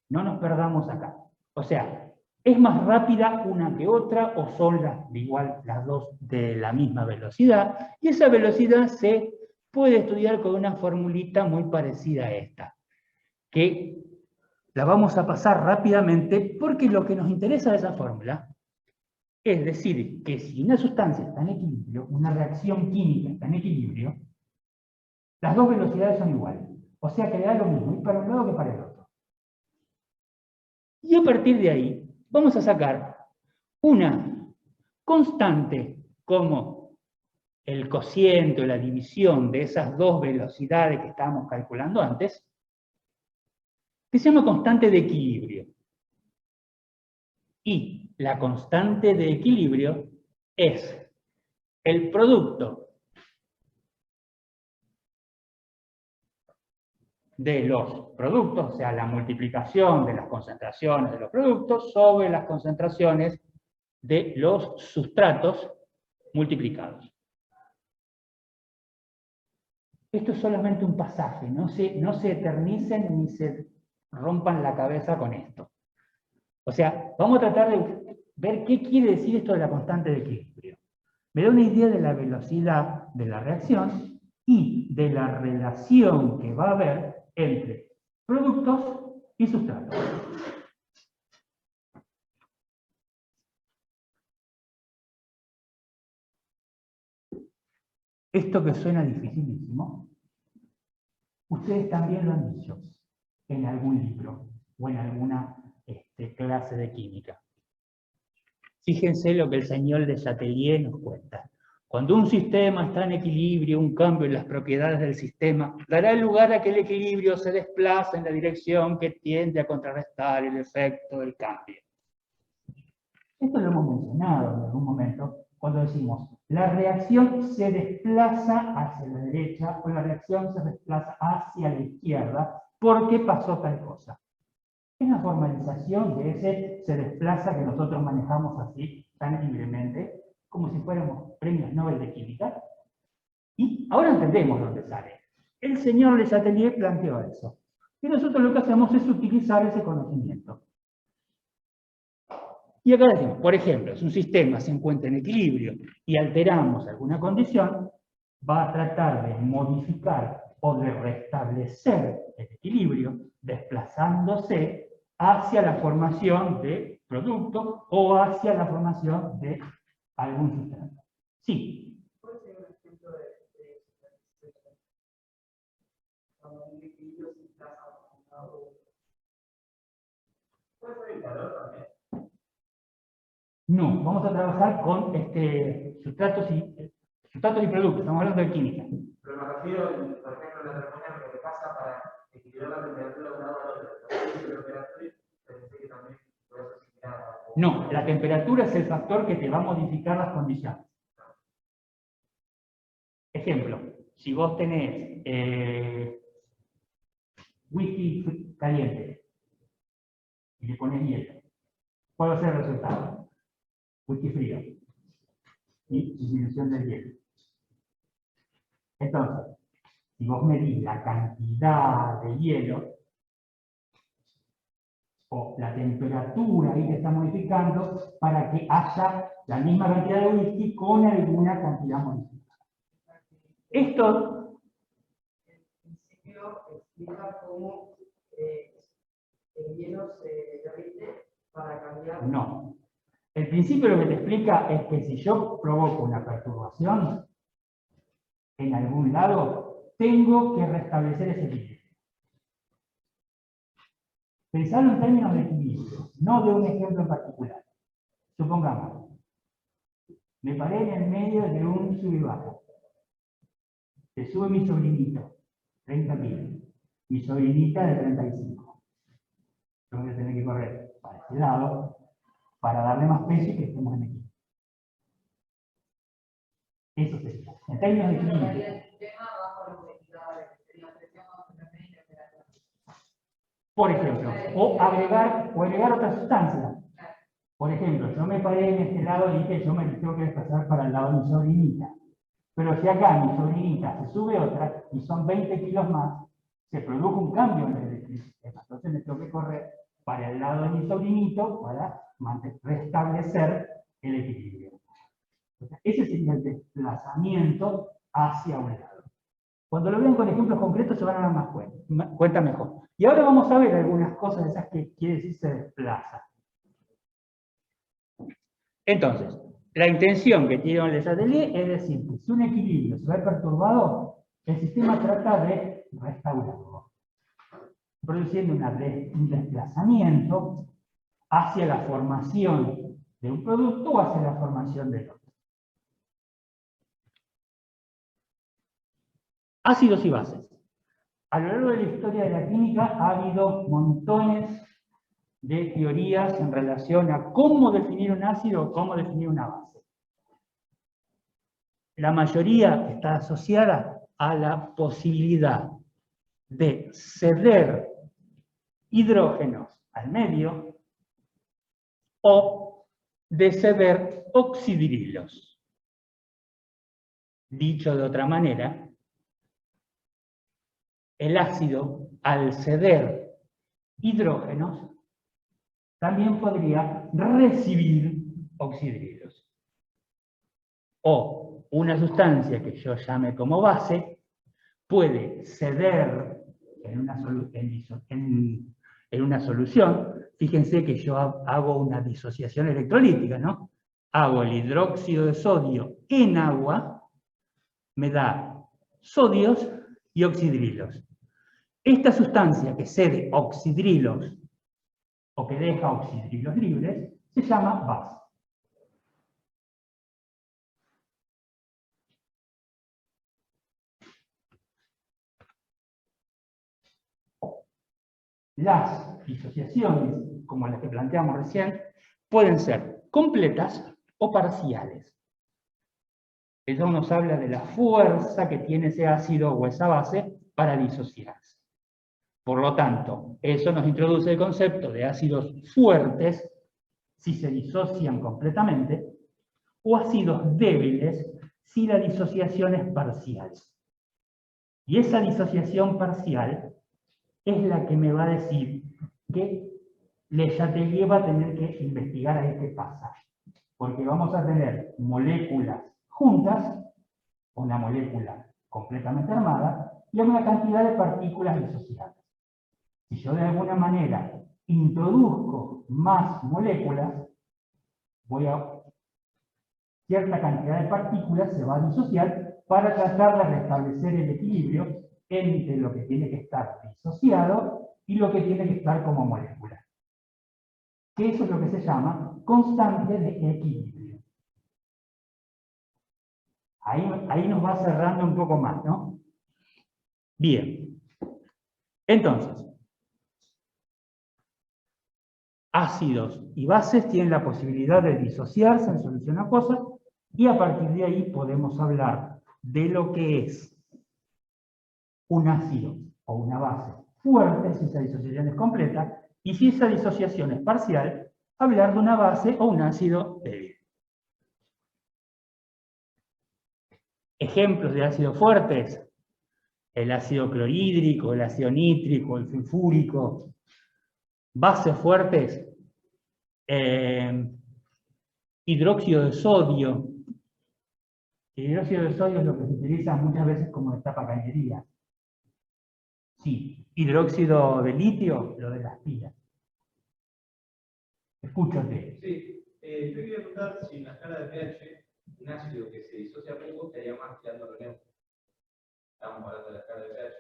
No nos perdamos acá. O sea, ¿es más rápida una que otra o son las dos de la misma velocidad? Y esa velocidad se puede estudiar con una formulita muy parecida a esta, que la vamos a pasar rápidamente porque lo que nos interesa de esa fórmula es decir que si una sustancia está en equilibrio, una reacción química está en equilibrio, las dos velocidades son iguales. O sea que le da lo mismo ir para un lado que para el otro. Y a partir de ahí vamos a sacar una constante como el cociente o la división de esas dos velocidades que estábamos calculando antes, que se llama constante de equilibrio. Y la constante de equilibrio es el producto de los productos, o sea, la multiplicación de las concentraciones de los productos sobre las concentraciones de los sustratos multiplicados. Esto es solamente un pasaje, no se eternicen ni se rompan la cabeza con esto. O sea, vamos a tratar de ver qué quiere decir esto de la constante de equilibrio. Me da una idea de la velocidad de la reacción y de la relación que va a haber entre productos y sustratos. Esto que suena dificilísimo, ustedes también lo han dicho en algún libro o en alguna clase de química. Fíjense lo que el señor de Chatelier nos cuenta. Cuando un sistema está en equilibrio, un cambio en las propiedades del sistema dará lugar a que el equilibrio se desplace en la dirección que tiende a contrarrestar el efecto del cambio. Esto lo hemos mencionado en algún momento cuando decimos la reacción se desplaza hacia la derecha o la reacción se desplaza hacia la izquierda porque pasó tal cosa. Es una formalización de ese se desplaza que nosotros manejamos así, tan libremente, como si fuéramos premios Nobel de Química. Y ahora entendemos dónde sale. El señor Le Chatelier planteó eso. Y nosotros lo que hacemos es utilizar ese conocimiento. Y acá decimos, por ejemplo, si un sistema se encuentra en equilibrio y alteramos alguna condición, va a tratar de modificar o de restablecer el equilibrio, desplazándose hacia la formación de producto o hacia la formación de algún sustrato. Sí. ¿Puede ser un ejemplo de cuando un equilibrio se desplaza a un lado? ¿Puede ser el calor también? No, vamos a trabajar con sustratos y productos, estamos hablando de química. Pero me refiero, por ejemplo, en la termodinámica que pasa para equilibrar la temperatura de un lado al otro. Pensé que también puede ser similar. No, la temperatura es el factor que te va a modificar las condiciones. Ejemplo, si vos tenés whisky caliente y le pones hielo, ¿cuál va a ser el resultado? Whisky frío y disminución del hielo. Entonces, si vos medís la cantidad de hielo o la temperatura ahí que está modificando para que haya la misma cantidad de whisky con alguna cantidad modificada. Esto En principio explica cómo el hielo se derrite para cambiar. no. El principio lo que te explica es que si yo provoco una perturbación en algún lado, tengo que restablecer ese equilibrio. Pensarlo en términos de equilibrio, no de un ejemplo en particular. Supongamos, me paré en el medio de un sub y baja. Se sube mi sobrinito, 30 kilos. Mi sobrinita de 35. Yo voy a tener que correr para ese lado para darle más peso y que estemos en equilibrio. Eso sería. En términos de equilibrio. Por ejemplo, o agregar otra sustancia. Por ejemplo, yo me paré en este lado y dije, yo me tengo que desplazar para el lado de mi sobrinita. Pero si acá mi sobrinita se sube otra y son 20 kilos más, se produjo un cambio en el sistema. Entonces me tengo que correr para el lado de mi sobrinito para restablecer el equilibrio. Entonces, ese sería el desplazamiento hacia un lado. Cuando lo vean con ejemplos concretos se van a dar más cuenta mejor. Y ahora vamos a ver algunas cosas de esas que quiere decir se desplaza. Entonces, la intención que tiene el Chatelier es decir que si un equilibrio se ve perturbado, el sistema trata de restaurarlo, produciendo un desplazamiento hacia la formación de un producto o hacia la formación del otro. Ácidos y bases. A lo largo de la historia de la química ha habido montones de teorías en relación a cómo definir un ácido o cómo definir una base. La mayoría está asociada a la posibilidad de ceder hidrógenos al medio o de ceder oxidrilos. Dicho de otra manera, el ácido, al ceder hidrógenos, también podría recibir oxidrilos. O una sustancia que yo llame como base puede ceder en una solución. Fíjense que yo hago una disociación electrolítica, ¿no? Hago el hidróxido de sodio en agua, me da sodios y oxidrilos. Esta sustancia que cede oxidrilos o que deja oxidrilos libres se llama base. Las disociaciones, como las que planteamos recién, pueden ser completas o parciales. Eso nos habla de la fuerza que tiene ese ácido o esa base para disociarse. Por lo tanto, eso nos introduce el concepto de ácidos fuertes, si se disocian completamente, o ácidos débiles, si la disociación es parcial. Y esa disociación parcial es la que me va a decir que Le Chatelier va a tener que investigar ahí qué pasa. Porque vamos a tener moléculas juntas, una molécula completamente armada, y una cantidad de partículas disociadas. Si yo de alguna manera introduzco más moléculas, cierta cantidad de partículas se va a disociar para tratar de restablecer el equilibrio entre lo que tiene que estar disociado y lo que tiene que estar como molécula. Que eso es lo que se llama constante de equilibrio. Ahí nos va cerrando un poco más, ¿no? Bien. Entonces, ácidos y bases tienen la posibilidad de disociarse en solución acuosa y a partir de ahí podemos hablar de lo que es un ácido o una base fuerte si esa disociación es completa y si esa disociación es parcial, hablar de una base o un ácido débil. Ejemplos de ácidos fuertes: el ácido clorhídrico, el ácido nítrico, el sulfúrico. Bases fuertes: hidróxido de sodio. El hidróxido de sodio es lo que se utiliza muchas veces como tapacañería. Sí, hidróxido de litio, lo de las pilas. Escúchate. Sí, Yo quería preguntar si en la escala de pH, un ácido que se disocia poco estaría más tirando a lo neutro. Estamos hablando de la escala de pH.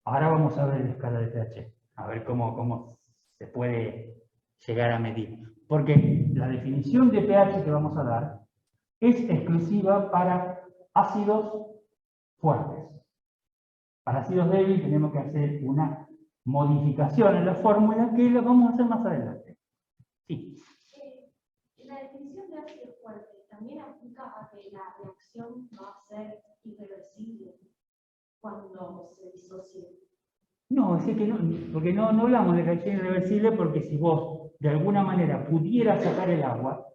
Ahora vamos a ver la escala de pH, a ver cómo se puede llegar a medir. Porque la definición de pH que vamos a dar es exclusiva para ácidos fuertes. Para ácidos débiles tenemos que hacer una modificación en la fórmula que la vamos a hacer más adelante. Sí. La definición de ácido fuerte también aplica a que la reacción va a ser irreversible cuando se disocie. No, es que no, porque no hablamos de reacción irreversible, porque si vos de alguna manera pudieras sacar el agua,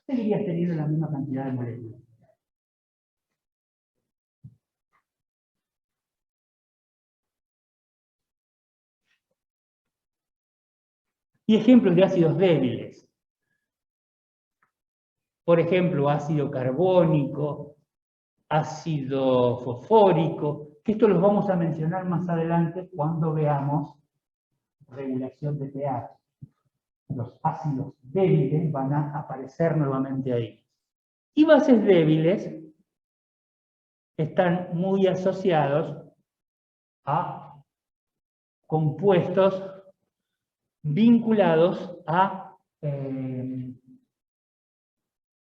seguirías teniendo la misma cantidad de moléculas. Y ejemplos de ácidos débiles. Por ejemplo, ácido carbónico, ácido fosfórico, que esto los vamos a mencionar más adelante cuando veamos regulación de pH. Los ácidos débiles van a aparecer nuevamente ahí. Y bases débiles están muy asociados a compuestos vinculados a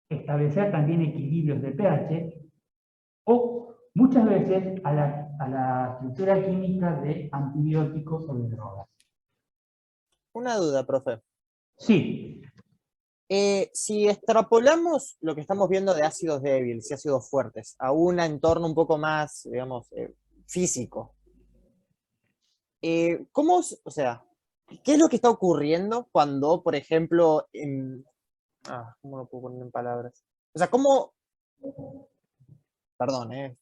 establecer también equilibrios de pH o muchas veces a la estructura química de antibióticos o de drogas. Una duda, profe. Sí, Si extrapolamos lo que estamos viendo de ácidos débiles y ácidos fuertes a un entorno un poco más, digamos, físico, o sea, ¿qué es lo que está ocurriendo cuando, por ejemplo, ¿cómo lo puedo poner en palabras? O sea, perdón,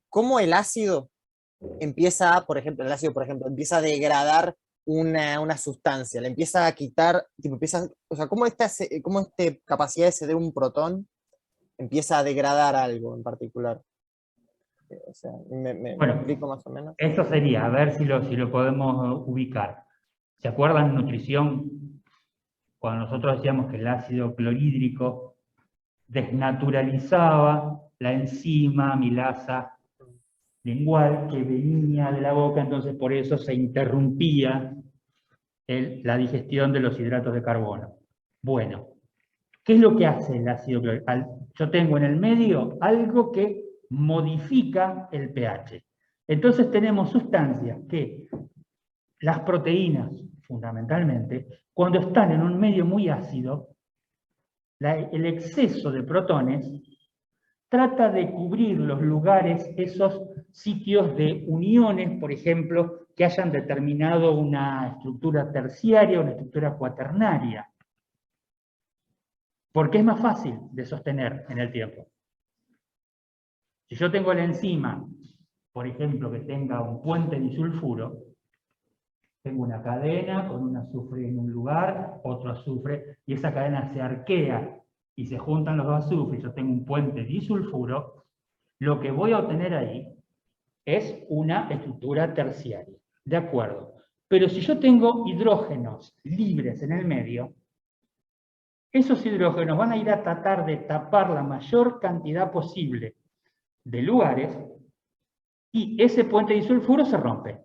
¿cómo el ácido empieza, por ejemplo, empieza a degradar una sustancia, le empieza a quitar, tipo, o sea, ¿cómo esta capacidad de ceder un protón empieza a degradar algo en particular? O sea, ¿me Bueno, explico más o menos? eso sería, a ver si lo podemos ubicar. ¿Se acuerdan en nutrición? Cuando nosotros decíamos que el ácido clorhídrico desnaturalizaba la enzima amilasa lingual que venía de la boca, entonces por eso se interrumpía la digestión de los hidratos de carbono. Bueno, ¿qué es lo que hace el ácido clorhídrico? Yo tengo en el medio algo que modifica el pH. Entonces tenemos sustancias que las proteínas, fundamentalmente, cuando están en un medio muy ácido, el exceso de protones trata de cubrir los lugares, esos sitios de uniones, por ejemplo, que hayan determinado una estructura terciaria o una estructura cuaternaria. Porque es más fácil de sostener en el tiempo. Si yo tengo la enzima, por ejemplo, que tenga un puente disulfuro, tengo una cadena con un azufre en un lugar, otro azufre, y esa cadena se arquea y se juntan los dos azufres, yo tengo un puente disulfuro, lo que voy a obtener ahí es una estructura terciaria. De acuerdo. Pero si yo tengo hidrógenos libres en el medio, esos hidrógenos van a ir a tratar de tapar la mayor cantidad posible de lugares y ese puente disulfuro se rompe.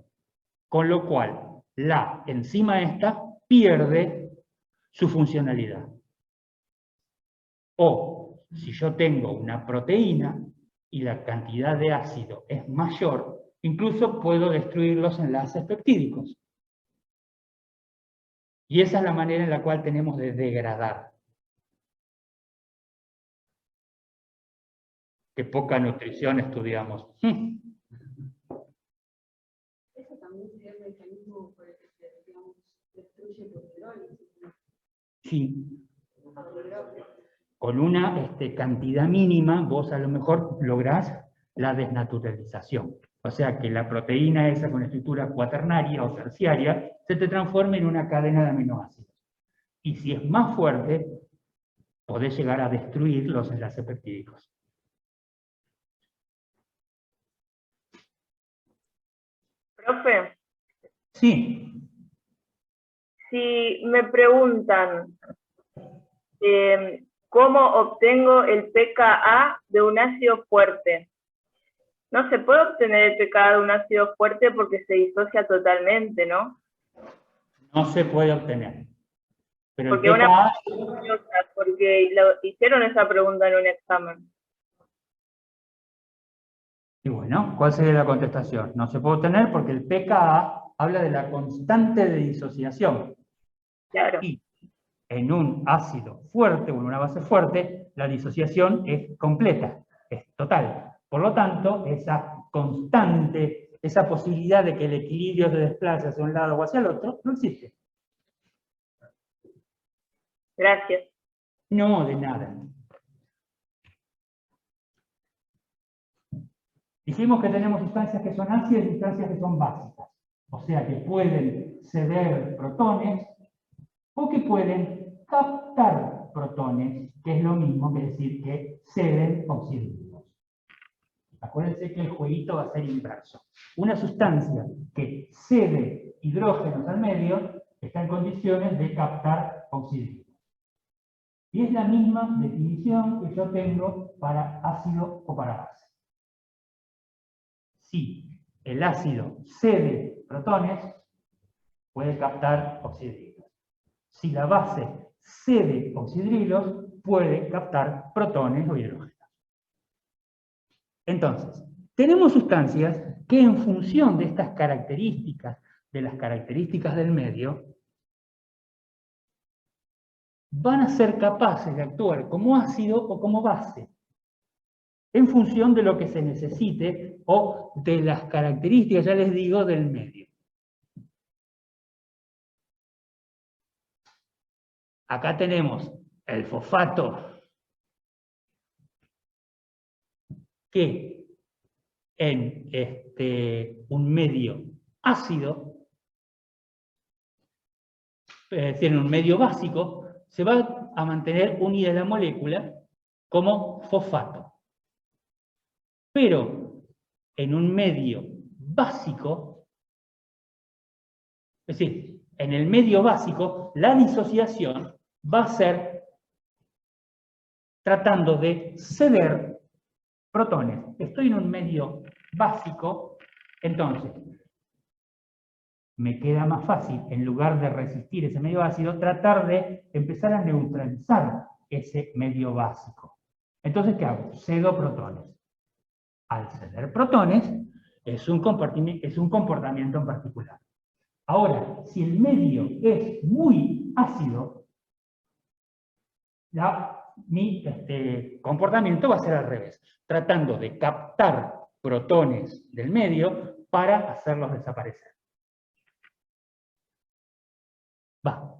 Con lo cual, la enzima esta pierde su funcionalidad. O, si yo tengo una proteína y la cantidad de ácido es mayor, incluso puedo destruir los enlaces peptídicos. Y esa es la manera en la cual tenemos de degradar. Qué poca nutrición estudiamos. Eso también sería el mecanismo por el que se, digamos, destruye por hidrólisis, ¿no? Sí. Por hidrógeno. Con una cantidad mínima, vos a lo mejor lográs la desnaturalización. O sea, que la proteína esa con estructura cuaternaria o terciaria se te transforme en una cadena de aminoácidos. Y si es más fuerte, podés llegar a destruir los enlaces peptídicos. Profe, Sí. si me preguntan cómo obtengo el pKa de un ácido fuerte, no se puede obtener el pKa de un ácido fuerte porque se disocia totalmente, ¿no? No se puede obtener. Pero Porque el una pKa, porque hicieron esa pregunta en un examen. y bueno, ¿cuál sería la contestación? No se puede obtener porque el pKa habla de la constante de disociación. Claro. Y en un ácido fuerte o en una base fuerte, la disociación es completa, es total. Por lo tanto, esa constante, esa posibilidad de que el equilibrio se desplace hacia un lado o hacia el otro, no existe. Gracias. No, de nada. Dijimos que tenemos sustancias que son ácidas y sustancias que son básicas. O sea, que pueden ceder protones o que pueden captar protones, que es lo mismo que decir que ceden oxígenos. Acuérdense que el jueguito va a ser inverso. Una sustancia que cede hidrógenos al medio está en condiciones de captar oxígenos. Y es la misma definición que yo tengo para ácido o para base. Si el ácido cede protones, puede captar oxidrilos. Si la base cede oxidrilos, puede captar protones o hidrógenos. Entonces, tenemos sustancias que en función de estas características, de las características del medio, van a ser capaces de actuar como ácido o como base, en función de lo que se necesite o de las características, ya les digo, del medio. Acá tenemos el fosfato, que en un medio ácido, es decir, en un medio básico, se va a mantener unida la molécula como fosfato. Pero en un medio básico, es decir, en el medio básico, la disociación va a ser tratando de ceder protones. Estoy en un medio básico, entonces me queda más fácil, en lugar de resistir ese medio ácido, tratar de empezar a neutralizar ese medio básico. Entonces, ¿qué hago? Cedo protones. Al ceder protones, es un comportamiento en particular. Ahora, si el medio es muy ácido, mi comportamiento va a ser al revés, tratando de captar protones del medio para hacerlos desaparecer.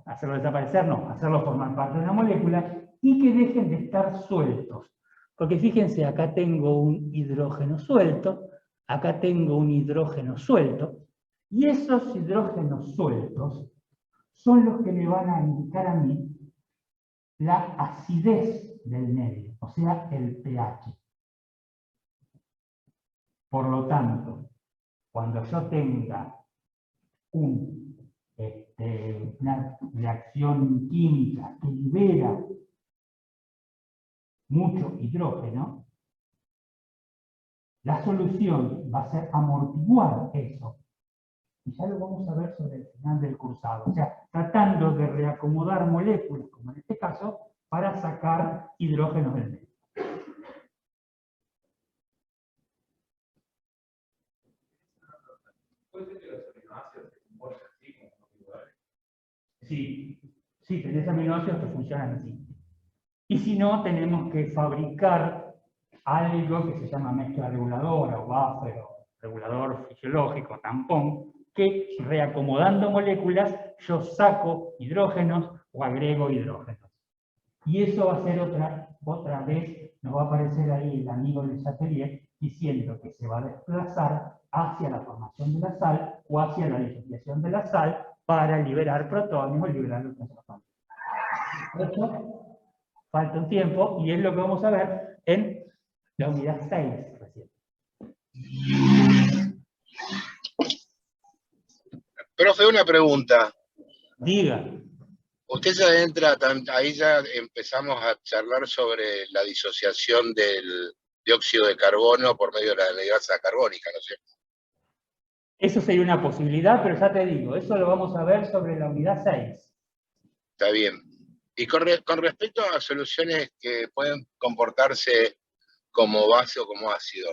Hacerlos desaparecer no, hacerlos formar parte de una molécula y que dejen de estar sueltos. Porque fíjense, acá tengo un hidrógeno suelto, acá tengo un hidrógeno suelto, y esos hidrógenos sueltos son los que me van a indicar a mí la acidez del medio, o sea, el pH. Por lo tanto, cuando yo tenga una reacción química que libera mucho hidrógeno, la solución va a ser amortiguar eso. Y ya lo vamos a ver sobre el final del cursado. O sea, tratando de reacomodar moléculas, como en este caso, para sacar hidrógenos del medio. ¿Puede ser que los aminoácidos se comporten así como moleculares? Sí, tenés aminoácidos que funcionan así. Y si no, tenemos que fabricar algo que se llama mezcla reguladora o buffer o regulador fisiológico, tampón, que reacomodando moléculas yo saco hidrógenos o agrego hidrógenos. Y eso va a ser otra vez, nos va a aparecer ahí el amigo de Chatelier diciendo que se va a desplazar hacia la formación de la sal o hacia la disociación de la sal para liberar protones o liberar los protones. Esto falta un tiempo y es lo que vamos a ver en la unidad 6 recién. Profe, una pregunta. Diga. Usted ya entra, ahí ya empezamos a charlar sobre la disociación del dióxido de carbono por medio de la grasa carbónica, ¿no es cierto? Eso sería una posibilidad, pero ya te digo, eso lo vamos a ver sobre la unidad 6. Está bien. Y con respecto a soluciones que pueden comportarse como base o como ácido,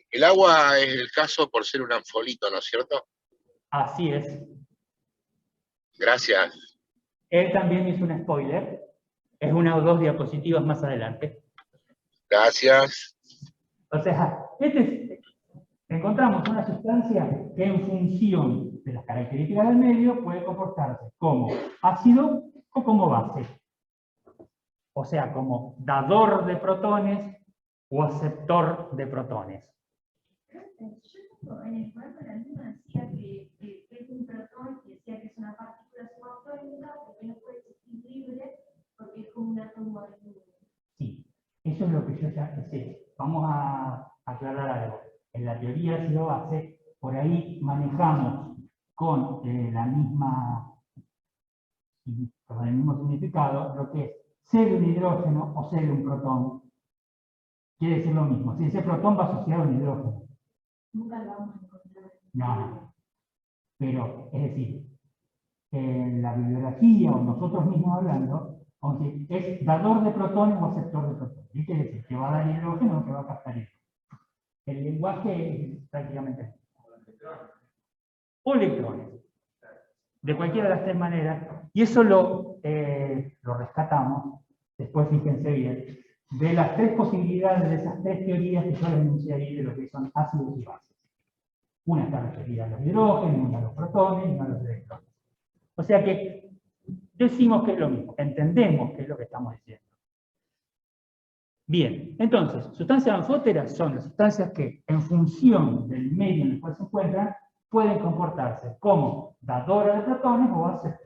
el agua es el caso por ser un anfolito, ¿no es cierto? Así es. Gracias. Él también hizo un spoiler. Es una o dos diapositivas más adelante. Gracias. O sea, encontramos una sustancia que en función de las características del medio puede comportarse como ácido o como base. O sea, como dador de protones o aceptor de protones. Yo en el cual para mí me decía que es un protón, y decía que es una partícula subatómica, porque no puede existir libre, porque es como un átomo de luz. Sí, eso es lo que yo ya sé. Vamos a aclarar algo. En la teoría ácido-base, por ahí manejamos con con el mismo significado lo que es C de un hidrógeno o C de un protón. Quiere decir lo mismo. Si ese protón va asociado a un hidrógeno. Nunca lo vamos a encontrar. No. Pero, es decir, en la bibliografía o nosotros mismos hablando, es dador de protones o aceptor de protones. ¿Qué quiere decir? Que va a dar hidrógeno o que va a captar hidrógeno. El lenguaje es prácticamente o electrones. De cualquiera de las tres maneras. Y eso lo rescatamos, después fíjense bien, de las tres posibilidades, de esas tres teorías que yo les enuncié ahí de lo que son ácidos y bases. Una está referida a los hidrógenos, una a los protones y una a los electrones. O sea que decimos que es lo mismo, entendemos qué es lo que estamos diciendo. Bien, entonces, sustancias anfóteras son las sustancias que, en función del medio en el cual se encuentran, pueden comportarse como dadoras de protones o aceptoras.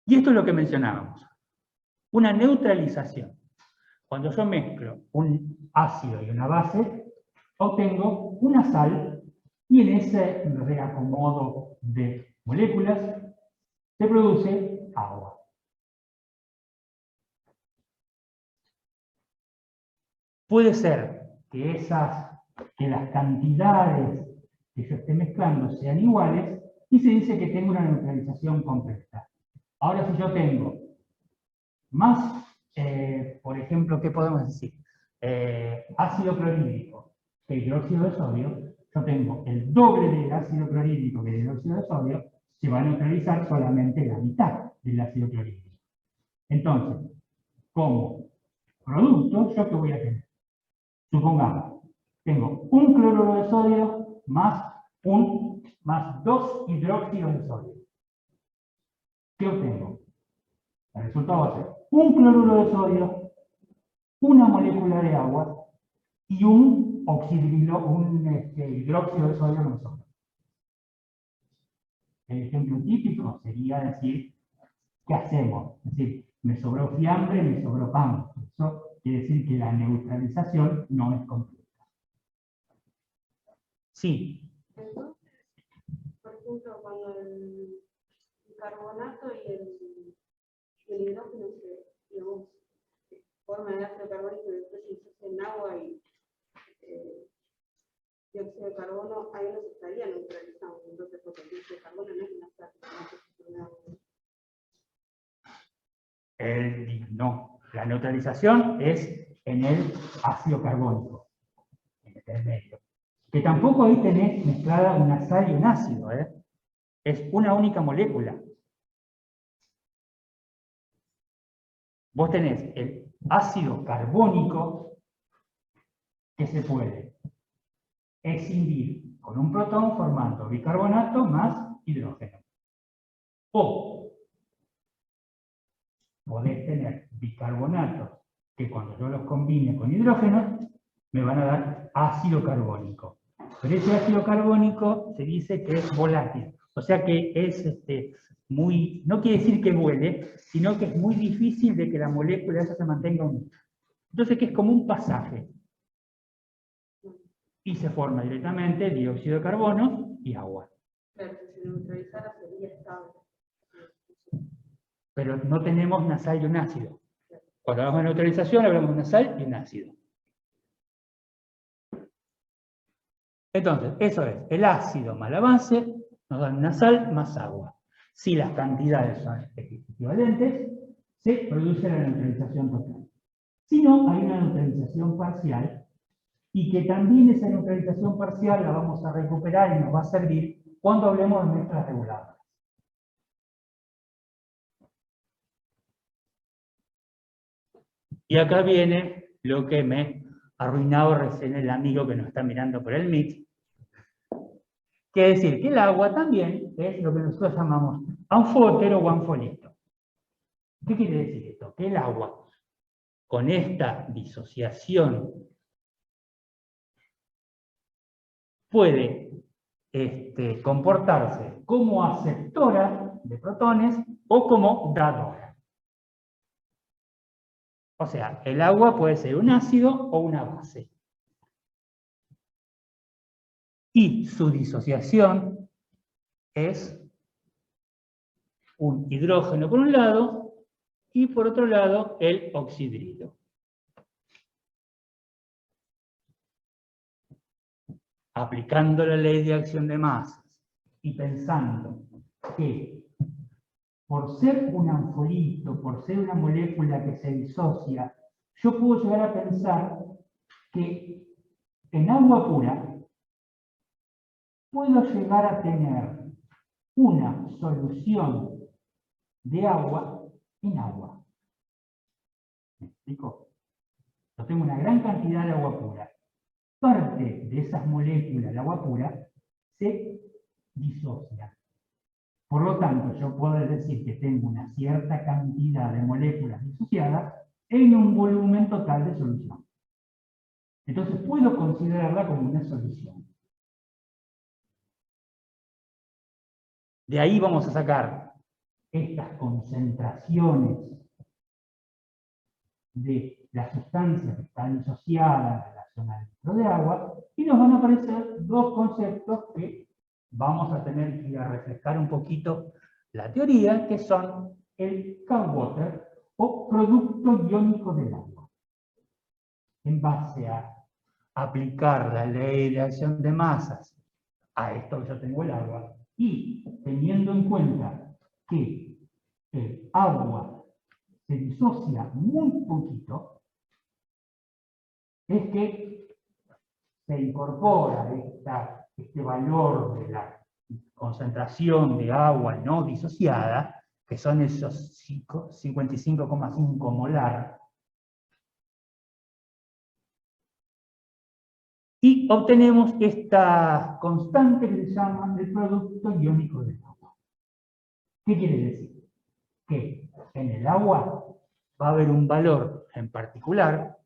Y esto es lo que mencionábamos. Una neutralización. Cuando yo mezclo un ácido y una base, obtengo una sal y en ese reacomodo de moléculas se produce agua. Puede ser que las cantidades que yo esté mezclando sean iguales y se dice que tengo una neutralización completa. Ahora, si yo tengo más, por ejemplo, ¿qué podemos decir? Ácido clorhídrico que hidróxido de sodio, yo tengo el doble de ácido clorhídrico que de hidróxido de sodio, se va a neutralizar solamente la mitad del ácido clorhídrico. Entonces, como producto, ¿yo qué voy a tener? Supongamos, tengo un cloruro de sodio más 2 hidróxidos de sodio. ¿Qué obtengo? El resultado va a ser un cloruro de sodio, una molécula de agua y un hidróxido de sodio que me sobra. El ejemplo típico sería decir, ¿qué hacemos? Es decir, me sobró fiambre, me sobró pan. Eso quiere decir que la neutralización no es completa. Sí. Entonces, por ejemplo, cuando el carbonato y el hidrógeno se, digamos, forman el ácido carbónico y después se disocia en agua y dióxido de carbono, ahí no se estaría neutralizando. Entonces, porque el dióxido de carbono no es una No, la neutralización es en el ácido carbónico, en el medio. Que tampoco ahí tenés mezclada una sal y un ácido, es una única molécula. Vos tenés el ácido carbónico que se puede escindir con un protón formando bicarbonato más hidrógeno. O podés tener bicarbonatos que cuando yo los combine con hidrógeno me van a dar ácido carbónico. Pero ese ácido carbónico se dice que es volátil. O sea que es no quiere decir que vuele, sino que es muy difícil de que la molécula esa se mantenga unida. Entonces que es como un pasaje. Y se forma directamente dióxido de carbono y agua. Claro, si se neutralizara sería estable. Pero no tenemos una sal y un ácido. Cuando hablamos de neutralización, hablamos de una sal y un ácido. Entonces, eso es, el ácido más la base nos dan una sal más agua. Si las cantidades son equivalentes, se produce la neutralización total. Si no, hay una neutralización parcial, y que también esa neutralización parcial la vamos a recuperar y nos va a servir cuando hablemos de mezclas reguladoras. Y acá viene lo que me arruinaba recién el amigo que nos está mirando por el Meet. Quiere decir que el agua también es lo que nosotros llamamos anfótero o anfolito. ¿Qué quiere decir esto? Que el agua, con esta disociación, puede comportarse como aceptora de protones o como dadora. O sea, el agua puede ser un ácido o una base. Y su disociación es un hidrógeno por un lado y por otro lado el oxidrilo. Aplicando la ley de acción de masas y pensando que por ser un anfolito, por ser una molécula que se disocia, yo puedo llegar a pensar que en agua pura puedo llegar a tener una solución de agua en agua. ¿Me explico? Yo tengo una gran cantidad de agua pura. Parte de esas moléculas de agua pura se disocian. Por lo tanto, yo puedo decir que tengo una cierta cantidad de moléculas disociadas en un volumen total de solución. Entonces puedo considerarla como una solución. De ahí vamos a sacar estas concentraciones de las sustancias que están disociadas en relación al litro de agua, y nos van a aparecer dos conceptos que vamos a tener que ir a refrescar un poquito la teoría, que son el K-Water o producto iónico del agua. En base a aplicar la ley de acción de masas a esto que yo tengo el agua, y teniendo en cuenta que el agua se disocia muy poquito, es que se incorpora este valor de la concentración de agua no disociada, que son esos 55,5 molar, y obtenemos esta constante que se llama el producto iónico del agua. ¿Qué quiere decir? Que en el agua va a haber un valor en particular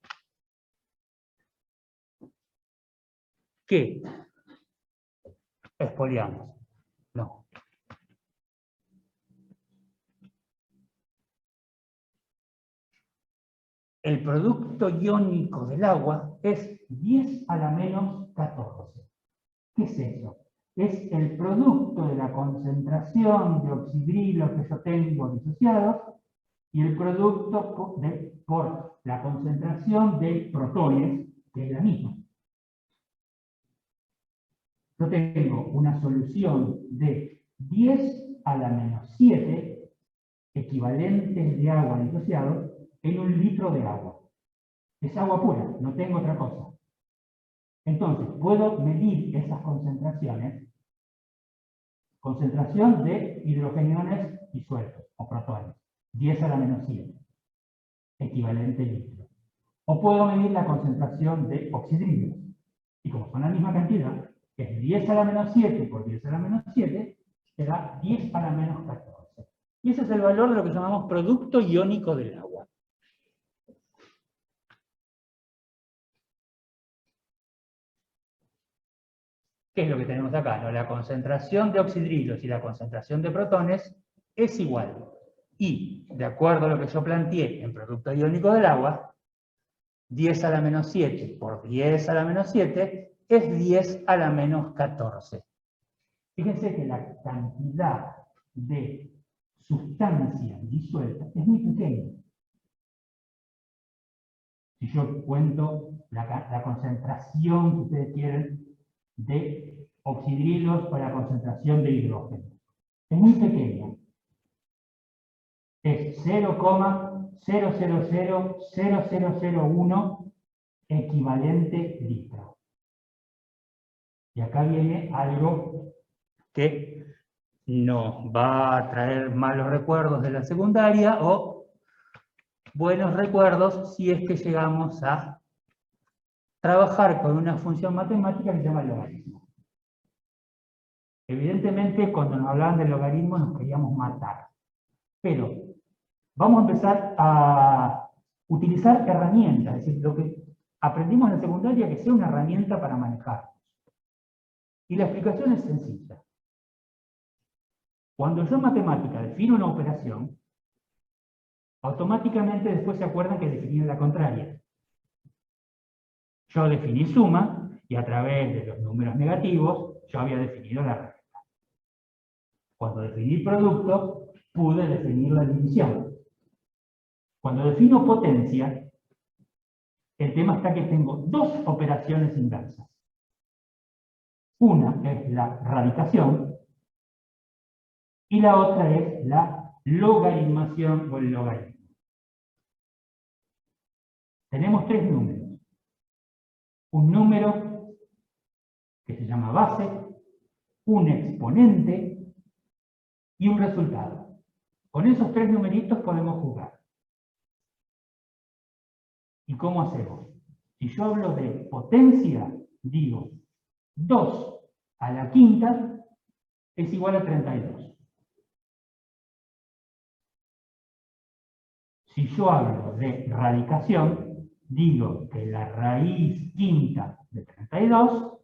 que expoliamos. No. El producto iónico del agua es 10 a la menos 14. ¿Qué es eso? Es el producto de la concentración de oxidrilo que yo tengo disociados y el producto por la concentración de protones, que es la misma. Yo tengo una solución de 10 a la menos 7 equivalentes de agua disociados en un litro de agua. Es agua pura, no tengo otra cosa. Entonces, puedo medir esas concentraciones, concentración de hidrogeniones disueltos, o protones, 10 a la menos 7, equivalente litro. O puedo medir la concentración de oxidrilos, y como son la misma cantidad, que es 10 a la menos 7 por 10 a la menos 7, será 10 a la menos 14. Y ese es el valor de lo que llamamos producto iónico del agua. ¿Qué es lo que tenemos acá? ¿No? La concentración de oxidrilos y la concentración de protones es igual. Y, de acuerdo a lo que yo planteé en producto iónico del agua, 10 a la menos 7 por 10 a la menos 7 es 10 a la menos 14. Fíjense que la cantidad de sustancia disuelta es muy pequeña. Si yo cuento la concentración que ustedes quieren de oxidrilos para la concentración de hidrógeno, es muy pequeña. Es 0,000001 equivalente litro. Y acá viene algo que nos va a traer malos recuerdos de la secundaria o buenos recuerdos si es que llegamos a trabajar con una función matemática que se llama logaritmo. Evidentemente, cuando nos hablaban del logaritmo nos queríamos matar. Pero vamos a empezar a utilizar herramientas, es decir, lo que aprendimos en la secundaria que sea una herramienta para manejarnos. Y la explicación es sencilla. Cuando yo en matemática defino una operación, automáticamente después se acuerdan que definí la contraria. Yo definí suma y a través de los números negativos yo había definido la resta. Cuando definí producto, pude definir la división. Cuando defino potencia, el tema está que tengo dos operaciones inversas. Una es la radicación y la otra es la logaritmación o el logaritmo. Tenemos tres números. Un número que se llama base, un exponente y un resultado. Con esos tres numeritos podemos jugar. ¿Y cómo hacemos? Si yo hablo de potencia, digo 2 a la quinta es igual a 32. Si yo hablo de radicación, digo que la raíz quinta de 32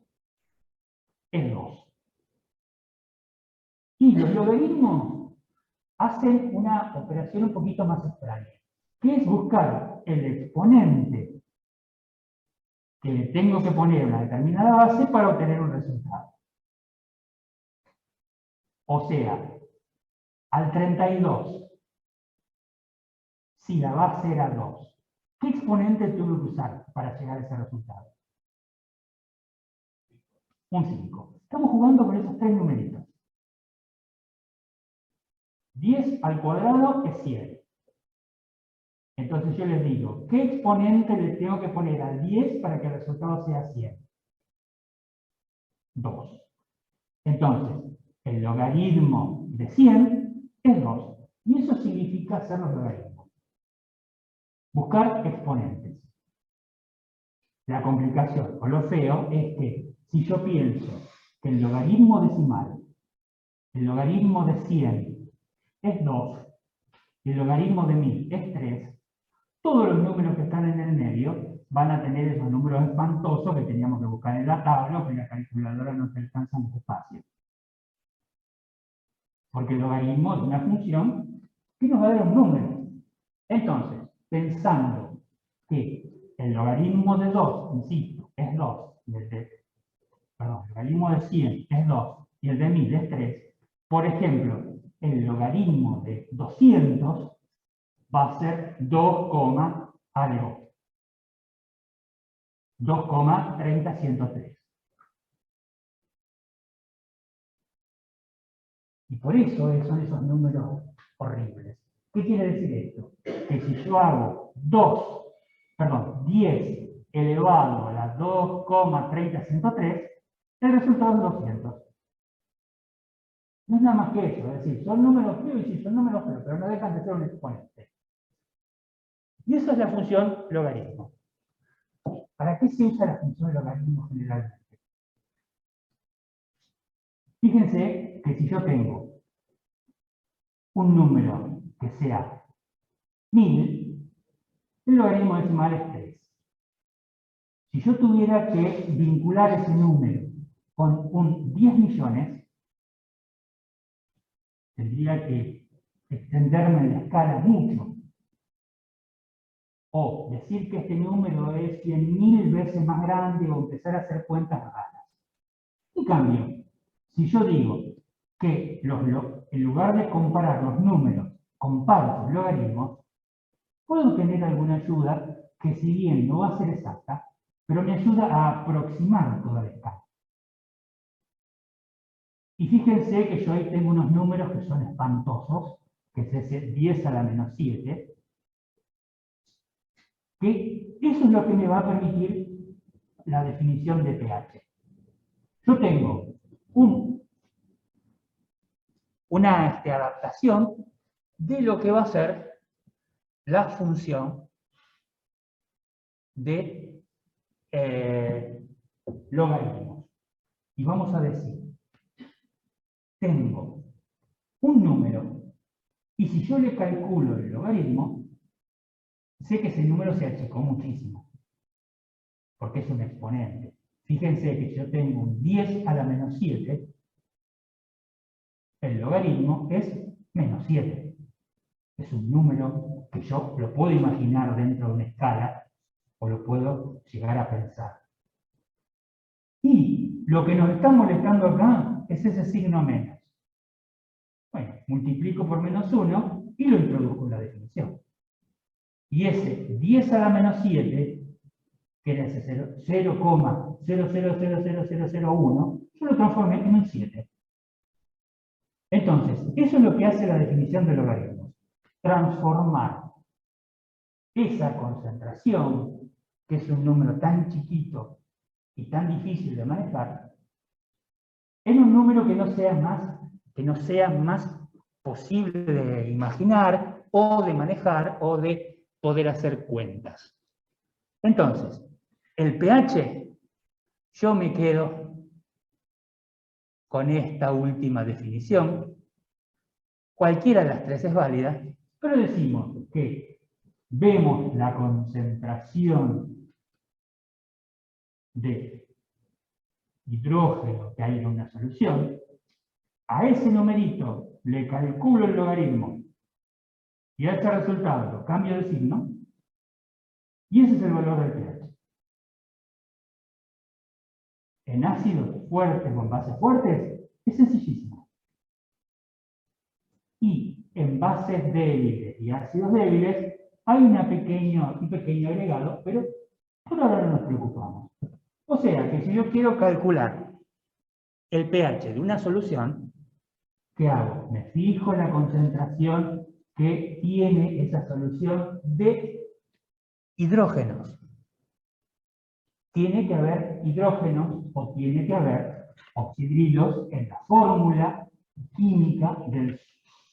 es 2. Y los logaritmos hacen una operación un poquito más extraña, que es buscar el exponente que le tengo que poner a una determinada base para obtener un resultado. O sea, al 32, si la base era 2, ¿qué exponente tuve que usar para llegar a ese resultado? Un 5. Estamos jugando con esos tres numeritos. 10 al cuadrado es 100. Entonces yo les digo, ¿qué exponente le tengo que poner al 10 para que el resultado sea 100? 2. Entonces, el logaritmo de 100 es 2. Y eso significa hacer los logaritmos. Buscar exponentes. La complicación o lo feo es que si yo pienso que el logaritmo decimal, el logaritmo de 100 es 2, y el logaritmo de 1000 es 3, todos los números que están en el medio van a tener esos números espantosos que teníamos que buscar en la tabla o que la calculadora no te alcanza en espacio. Porque el logaritmo es una función que nos va a dar un número. Entonces, pensando que el logaritmo de 2, insisto, es 2, y el logaritmo de 100 es 2, y el de 1000 es 3, por ejemplo, el logaritmo de 200 va a ser 2, algo. 2,30103. Y por eso son esos números horribles. ¿Qué quiere decir esto? Que si yo hago 10 elevado a la 2,30103, el resultado es 200. No es nada más que eso, es decir, son números feos y sí, son números feos, pero no dejan de ser un exponente. Y esa es la función logaritmo. ¿Para qué se usa la función logaritmo generalmente? Fíjense que si yo tengo un número que sea 1000, el logaritmo decimal es 3. Si yo tuviera que vincular ese número con un 10 millones, tendría que extenderme en la escala mucho. O decir que este número es 100.000 veces más grande o empezar a hacer cuentas raras. En cambio, Si yo digo que en lugar de comparar los números, comparo los logaritmos, puedo tener alguna ayuda que, si bien no va a ser exacta, pero me ayuda a aproximar toda la escala. Y fíjense que yo ahí tengo unos números que son espantosos, que es ese 10 a la menos 7, que eso es lo que me va a permitir la definición de pH. Yo tengo una adaptación de lo que va a ser la función de logaritmos. Y vamos a decir, tengo un número, y si yo le calculo el logaritmo, sé que ese número se achicó muchísimo, porque es un exponente. Fíjense que si yo tengo un 10 a la menos 7, el logaritmo es menos 7. Es un número que yo lo puedo imaginar dentro de una escala, o lo puedo llegar a pensar. Y lo que nos está molestando acá es ese signo menos. Bueno, multiplico por menos 1 y lo introduzco en la definición. Y ese 10 a la menos 7, que era ese 0,000001, yo lo transformé en un 7. Entonces, eso es lo que hace la definición de logaritmos. Transformar esa concentración, que es un número tan chiquito y tan difícil de manejar, en un número que no sea más posible de imaginar o de manejar o de poder hacer cuentas. Entonces, el pH, yo me quedo con esta última definición. Cualquiera de las tres es válida, pero decimos que vemos la concentración de hidrógeno que hay en una solución, a ese numerito le calculo el logaritmo y a ese resultado cambio de signo, y ese es el valor del pH. En ácidos fuertes o en bases fuertes es sencillísimo. Y en bases débiles y ácidos débiles hay un pequeño agregado, pero por ahora no nos preocupamos. O sea que si yo quiero calcular el pH de una solución, ¿qué hago? Me fijo la concentración que tiene esa solución de hidrógenos. Tiene que haber hidrógenos o tiene que haber oxidrilos en la fórmula química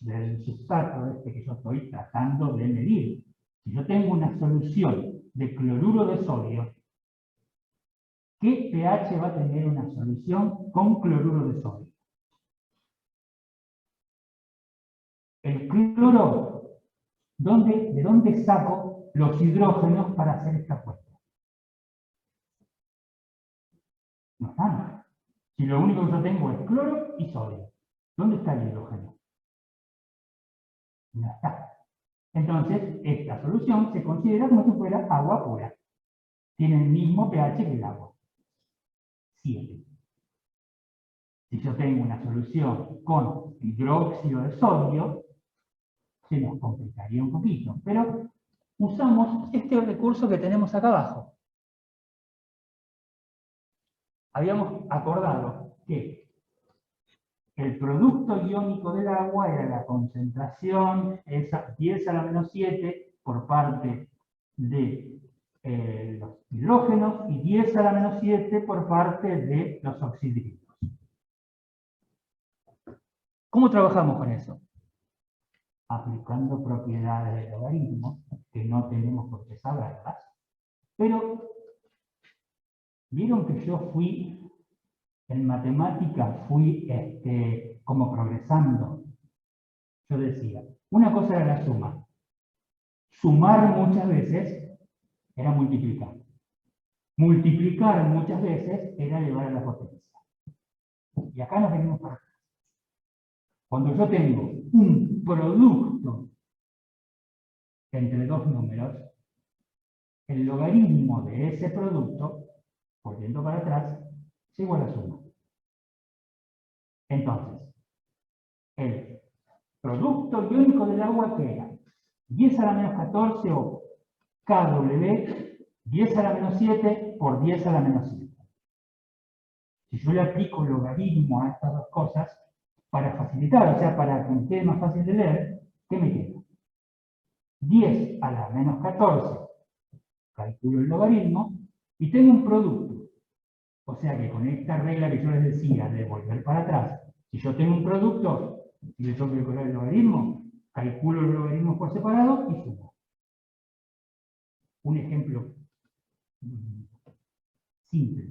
del sustrato este que yo estoy tratando de medir. Si yo tengo una solución de cloruro de sodio, ¿qué pH va a tener una solución con cloruro de sodio? El cloro, ¿de dónde saco los hidrógenos para hacer esta cuenta? No están. Si lo único que yo tengo es cloro y sodio, ¿dónde está el hidrógeno? No está. Entonces, esta solución se considera como si fuera agua pura. Tiene el mismo pH que el agua. 7. Si yo tengo una solución con hidróxido de sodio, se nos complicaría un poquito, pero usamos este recurso que tenemos acá abajo. Habíamos acordado que el producto iónico del agua era la concentración, esa 10 a la menos 7 por parte de los hidrógenos y 10 a la menos 7 por parte de los oxidrilos. ¿Cómo trabajamos con eso? Aplicando propiedades del logaritmo, que no tenemos por qué saberlas, pero vieron que yo en matemática fui como progresando. Yo decía, una cosa era la suma. Sumar muchas veces era multiplicar. Multiplicar muchas veces era elevar a la potencia. Y acá nos venimos para acá. Cuando yo tengo un producto entre dos números, el logaritmo de ese producto, volviendo para atrás, es igual a suma. Entonces, el producto iónico del agua, que era 10 a la menos 14 o KW, 10 a la menos 7 por 10 a la menos 7. Si yo le aplico logaritmo a estas dos cosas, para facilitar, o sea, para que me quede más fácil de leer, ¿qué me queda? 10 a la menos 14, calculo el logaritmo, y tengo un producto. O sea que con esta regla que yo les decía de volver para atrás, si yo tengo un producto y le tengo que calcular el logaritmo, calculo el logaritmo por separado y sumo. Un ejemplo simple.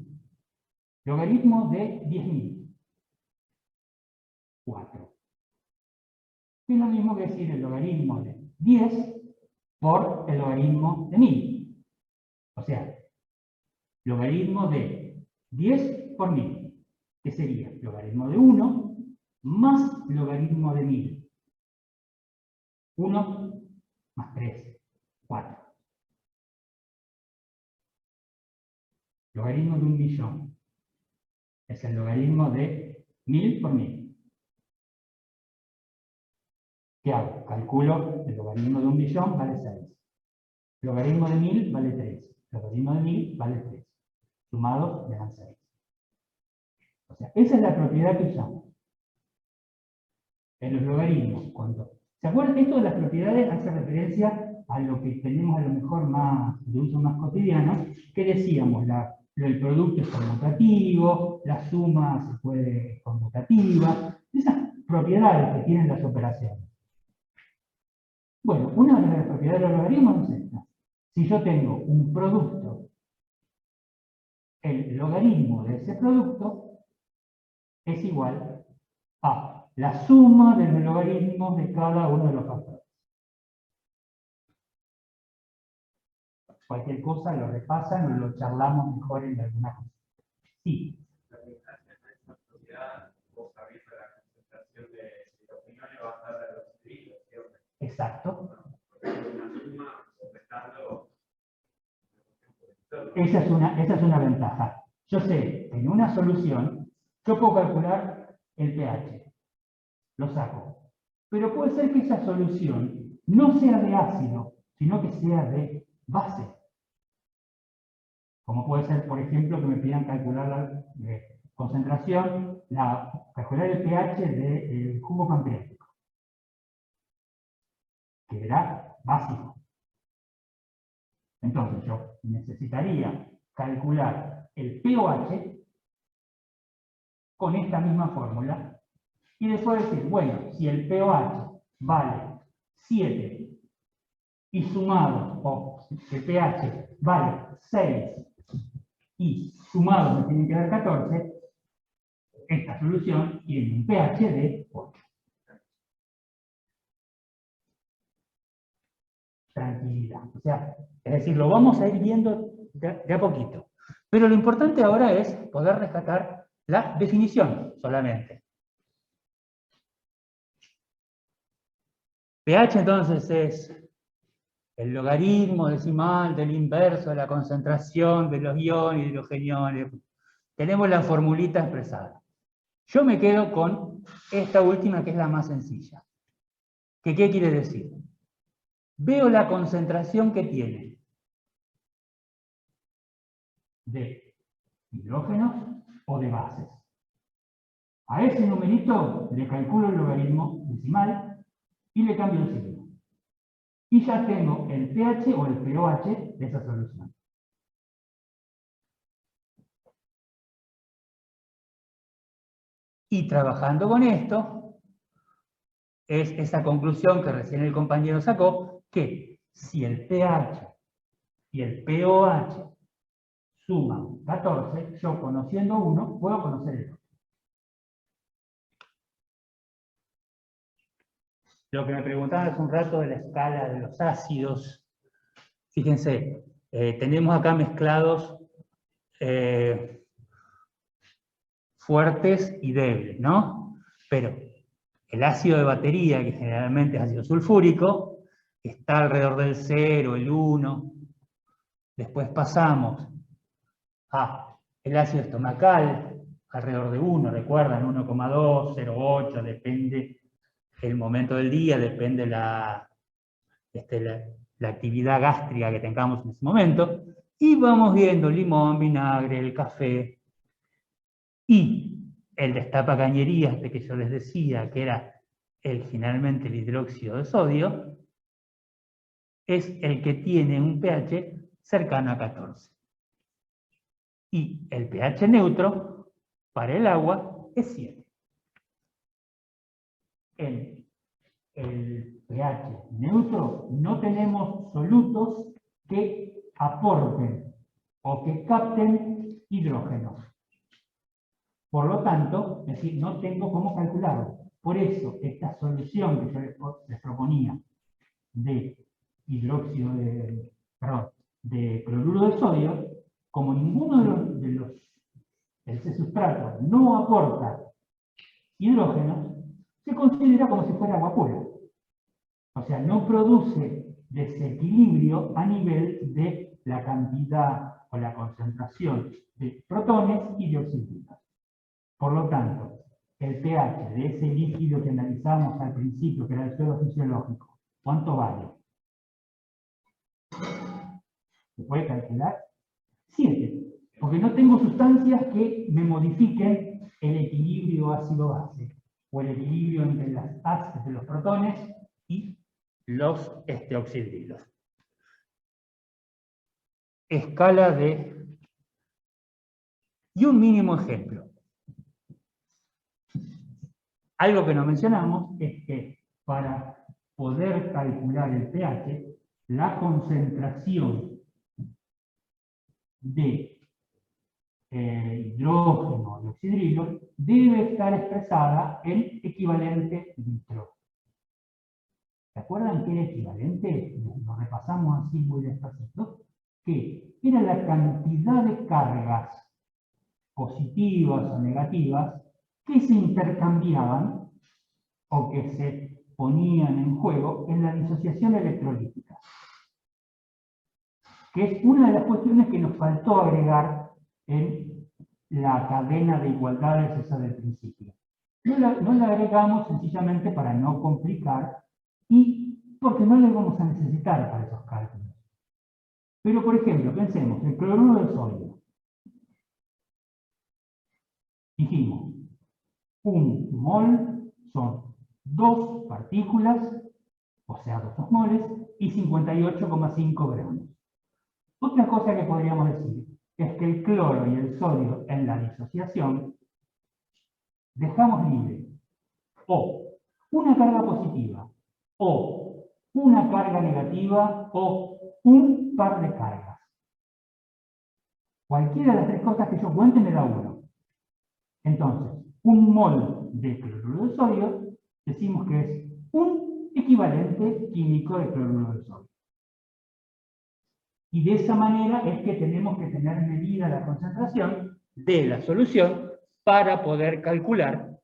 Logaritmo de 10.000. 4. Es lo mismo que decir el logaritmo de 10 por el logaritmo de 1000. O sea, logaritmo de 10 por 1000, que sería logaritmo de 1 más logaritmo de 1000. 1 más 3, 4. Logaritmo de 1.000.000 es el logaritmo de 1000 por 1000. ¿Qué hago? Calculo el logaritmo de 1.000.000 vale 6. Logaritmo de 1000 vale 3. Logaritmo de 1000 vale 3. Sumados me dan 6. O sea, esa es la propiedad que usamos. En los logaritmos, cuando... ¿Se acuerdan? Esto de las propiedades hace referencia a lo que tenemos a lo mejor más de uso más cotidiano, que decíamos, el producto es conmutativo, la suma se puede conmutativa, esas propiedades que tienen las operaciones. Bueno, una de las propiedades de los logaritmos es esta. Si yo tengo un producto, el logaritmo de ese producto es igual a la suma de los logaritmos de cada uno de los factores. Cualquier cosa lo repasan o lo charlamos mejor en alguna cosa. Sí. Exacto. Esa es una ventaja. Yo sé, en una solución, yo puedo calcular el pH. Lo saco. Pero puede ser que esa solución no sea de ácido, sino que sea de base. Como puede ser, por ejemplo, que me pidan calcular la concentración, calcular el pH del jugo pancreático, que era básico. Entonces yo necesitaría calcular el pOH con esta misma fórmula y después decir, bueno, si el pOH vale 7 y sumado, o el pH vale 6 y sumado me tienen que dar 14, esta solución tiene un pH de 8. Tranquilidad. O sea, es decir, lo vamos a ir viendo de a poquito. Pero lo importante ahora es poder rescatar la definición solamente. pH entonces es el logaritmo decimal del inverso de la concentración de los iones y de los geniones. Tenemos la formulita expresada. Yo me quedo con esta última, que es la más sencilla. ¿Qué quiere decir? Veo la concentración que tiene de hidrógenos o de bases. A ese numerito le calculo el logaritmo decimal y le cambio el signo. Y ya tengo el pH o el pOH de esa solución. Y trabajando con esto, es esa conclusión que recién el compañero sacó, que si el pH y el pOH suman 14, yo conociendo uno, puedo conocer el otro. Lo que me preguntaban hace un rato de la escala de los ácidos, fíjense, tenemos acá mezclados fuertes y débiles, ¿no? Pero el ácido de batería, que generalmente es ácido sulfúrico, está alrededor del 0, el 1. Después pasamos a el ácido estomacal, alrededor de 1, recuerdan, 1,2, 0,8, depende el momento del día, depende la actividad gástrica que tengamos en ese momento, y vamos viendo el limón, vinagre, el café, y el destapacañerías este que yo les decía, que era finalmente el hidróxido de sodio, es el que tiene un pH cercano a 14. Y el pH neutro para el agua es 7. En el pH neutro no tenemos solutos que aporten o que capten hidrógeno. Por lo tanto, es decir, no tengo cómo calcularlo. Por eso, esta solución que yo les proponía de hidróxido de cloruro de sodio, como ninguno ese sustrato no aporta hidrógeno, se considera como si fuera agua pura. O sea, no produce desequilibrio a nivel de la cantidad o la concentración de protones y de oxígenos. Por lo tanto, el pH de ese líquido que analizamos al principio, que era el suelo fisiológico, ¿cuánto vale? ¿Se puede calcular? 7. Porque no tengo sustancias que me modifiquen el equilibrio ácido-base, o el equilibrio entre los protones y los oxidrilos. Escala de... Y un mínimo ejemplo. Algo que no mencionamos es que para poder calcular el pH, la concentración de hidrógeno y oxidrilo debe estar expresada en equivalente litro. ¿Se acuerdan qué era equivalente? Lo repasamos así muy despacito. Que era la cantidad de cargas positivas o negativas que se intercambiaban o que se ponían en juego en la disociación electrolítica. Que es una de las cuestiones que nos faltó agregar en la cadena de igualdades esa del principio. No la agregamos sencillamente para no complicar y porque no la vamos a necesitar para esos cálculos. Pero, por ejemplo, pensemos, el cloruro de sodio. Dijimos, un mol son 2 partículas, o sea, 2 osmoles, y 58,5 gramos. Otra cosa que podríamos decir es que el cloro y el sodio en la disociación dejamos libre o una carga positiva, o una carga negativa, o un par de cargas. Cualquiera de las 3 cosas que yo cuente me da 1. Entonces, un mol de cloruro de sodio decimos que es un equivalente químico de cloruro de sodio. Y de esa manera es que tenemos que tener medida la concentración de la solución para poder calcular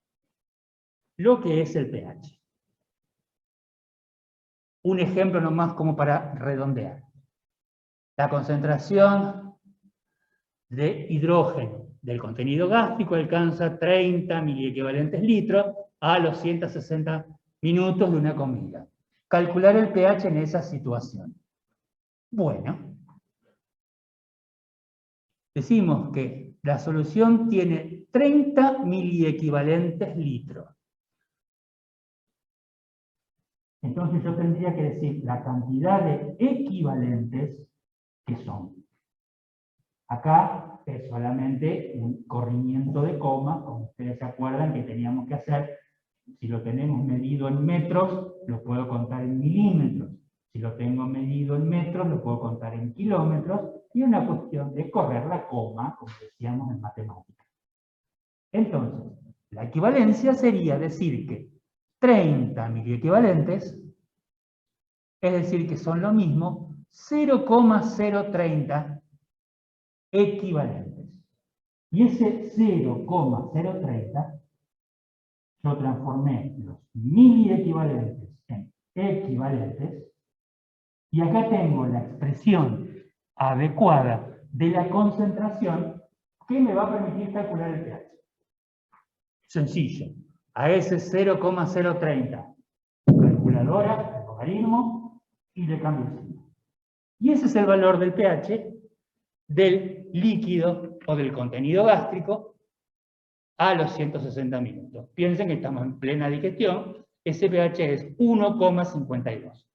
lo que es el pH. Un ejemplo nomás como para redondear. La concentración de hidrógeno del contenido gástrico alcanza 30 miliequivalentes litros a los 160 minutos de una comida. Calcular el pH en esa situación. Bueno, decimos que la solución tiene 30 miliequivalentes litros. Entonces yo tendría que decir la cantidad de equivalentes que son. Acá es solamente un corrimiento de coma, como ustedes se acuerdan que teníamos que hacer. Si lo tenemos medido en metros, lo puedo contar en milímetros. Si lo tengo medido en metros, lo puedo contar en kilómetros. Y es una cuestión de correr la coma, como decíamos en matemáticas. Entonces, la equivalencia sería decir que 30 miliequivalentes, es decir, que son lo mismo 0,030 equivalentes. Y ese 0,030 yo transformé los miliequivalentes en equivalentes y acá tengo la expresión adecuada de la concentración que me va a permitir calcular el pH. Sencillo. A ese 0,030. Calculadora, el logaritmo, y le cambio el signo. Y ese es el valor del pH del líquido o del contenido gástrico a los 160 minutos. Piensen que estamos en plena digestión, ese pH es 1,52.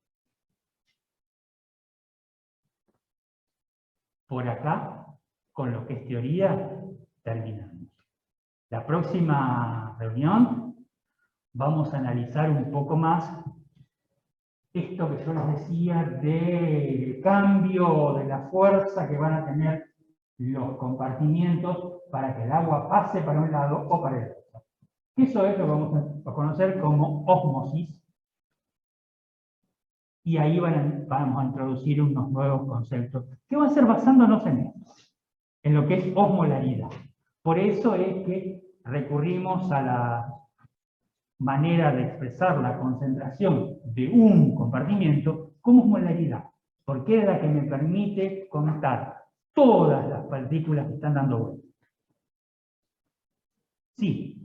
Por acá, con lo que es teoría, terminamos. La próxima reunión vamos a analizar un poco más esto que yo les decía del cambio de la fuerza que van a tener los compartimientos para que el agua pase para un lado o para el otro. Eso es lo que vamos a conocer como ósmosis. Y ahí vamos a introducir unos nuevos conceptos que van a ser basándonos en esto, en lo que es osmolaridad. Por eso es que recurrimos a la manera de expresar la concentración de un compartimiento como osmolaridad, porque es la que me permite contar todas las partículas que están dando vuelta. Sí.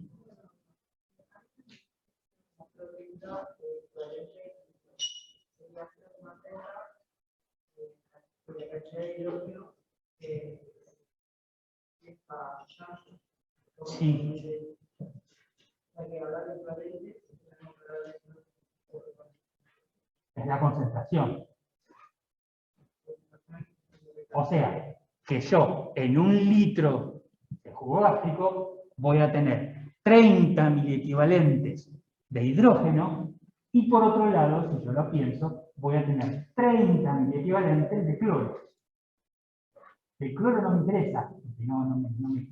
Sí. Es la concentración. O sea, que yo en un litro de jugo gástrico voy a tener 30 miliequivalentes de hidrógeno y por otro lado, si yo lo pienso, voy a tener 30 miliequivalentes de cloro. El cloro no me interesa, porque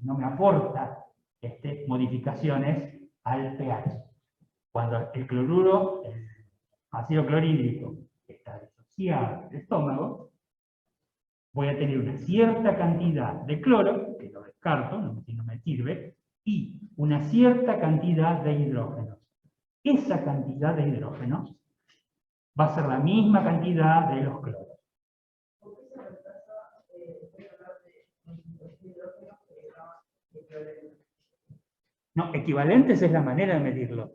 no me aporta modificaciones al pH. Cuando el cloruro, el ácido clorhídrico, está disociado del estómago, voy a tener una cierta cantidad de cloro, que lo descarto, no me sirve, y una cierta cantidad de hidrógenos. Esa cantidad de hidrógenos va a ser la misma cantidad de los cloros. No, equivalentes es la manera de medirlo.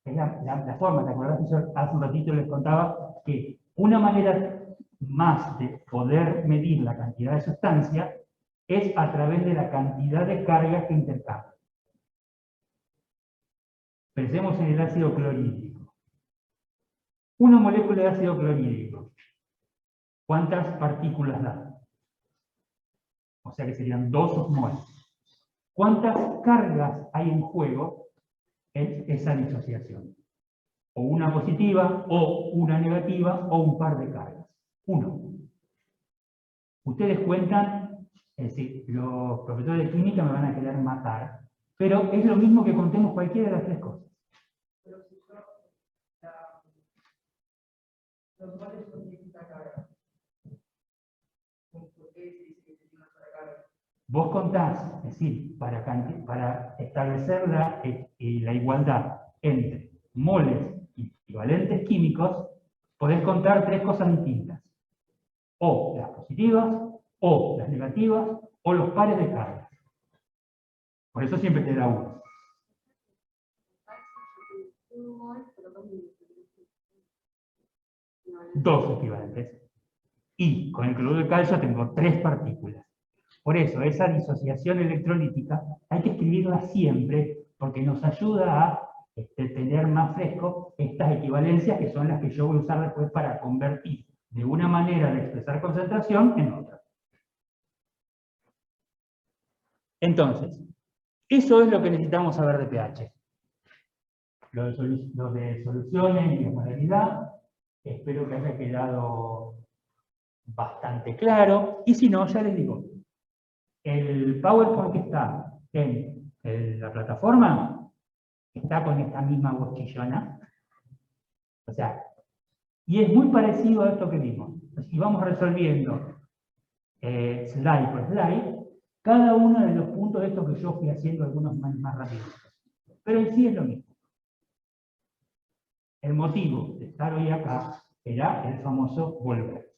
Es la forma, ¿te acuerdas que yo hace un ratito les contaba que una manera más de poder medir la cantidad de sustancia es a través de la cantidad de cargas que intercambian? Pensemos en el ácido clorhídrico. Una molécula de ácido clorhídrico, ¿cuántas partículas da? O sea que serían 2 osmoles. ¿Cuántas cargas hay en juego en esa disociación? O una positiva, o una negativa, o un par de cargas. 1. Ustedes cuentan, es decir, los profesores de química me van a querer matar, pero es lo mismo que contemos cualquiera de las 3 cosas. Los moles son distintas cargas. ¿Por qué se dice que se tiene una sola carga? Vos contás, es decir, para establecer la igualdad entre moles y equivalentes químicos, podés contar 3 cosas distintas. O las positivas, o las negativas, o los pares de cargas. Por eso siempre te da 1. Dos equivalentes. Y con el cloruro de calcio tengo 3 partículas. Por eso, esa disociación electrolítica hay que escribirla siempre, porque nos ayuda a tener más fresco estas equivalencias, que son las que yo voy a usar después para convertir de una manera de expresar concentración en otra. Entonces, eso es lo que necesitamos saber de pH. Lo de soluciones y osmolaridad, espero que haya quedado bastante claro, y si no, ya les digo, el PowerPoint que está en la plataforma está con esta misma bochillona. O sea, y es muy parecido a esto que vimos. Y vamos resolviendo slide por slide cada uno de los puntos de estos que yo fui haciendo algunos más rápidos. Pero en sí es lo mismo. El motivo de estar hoy acá era el famoso volver.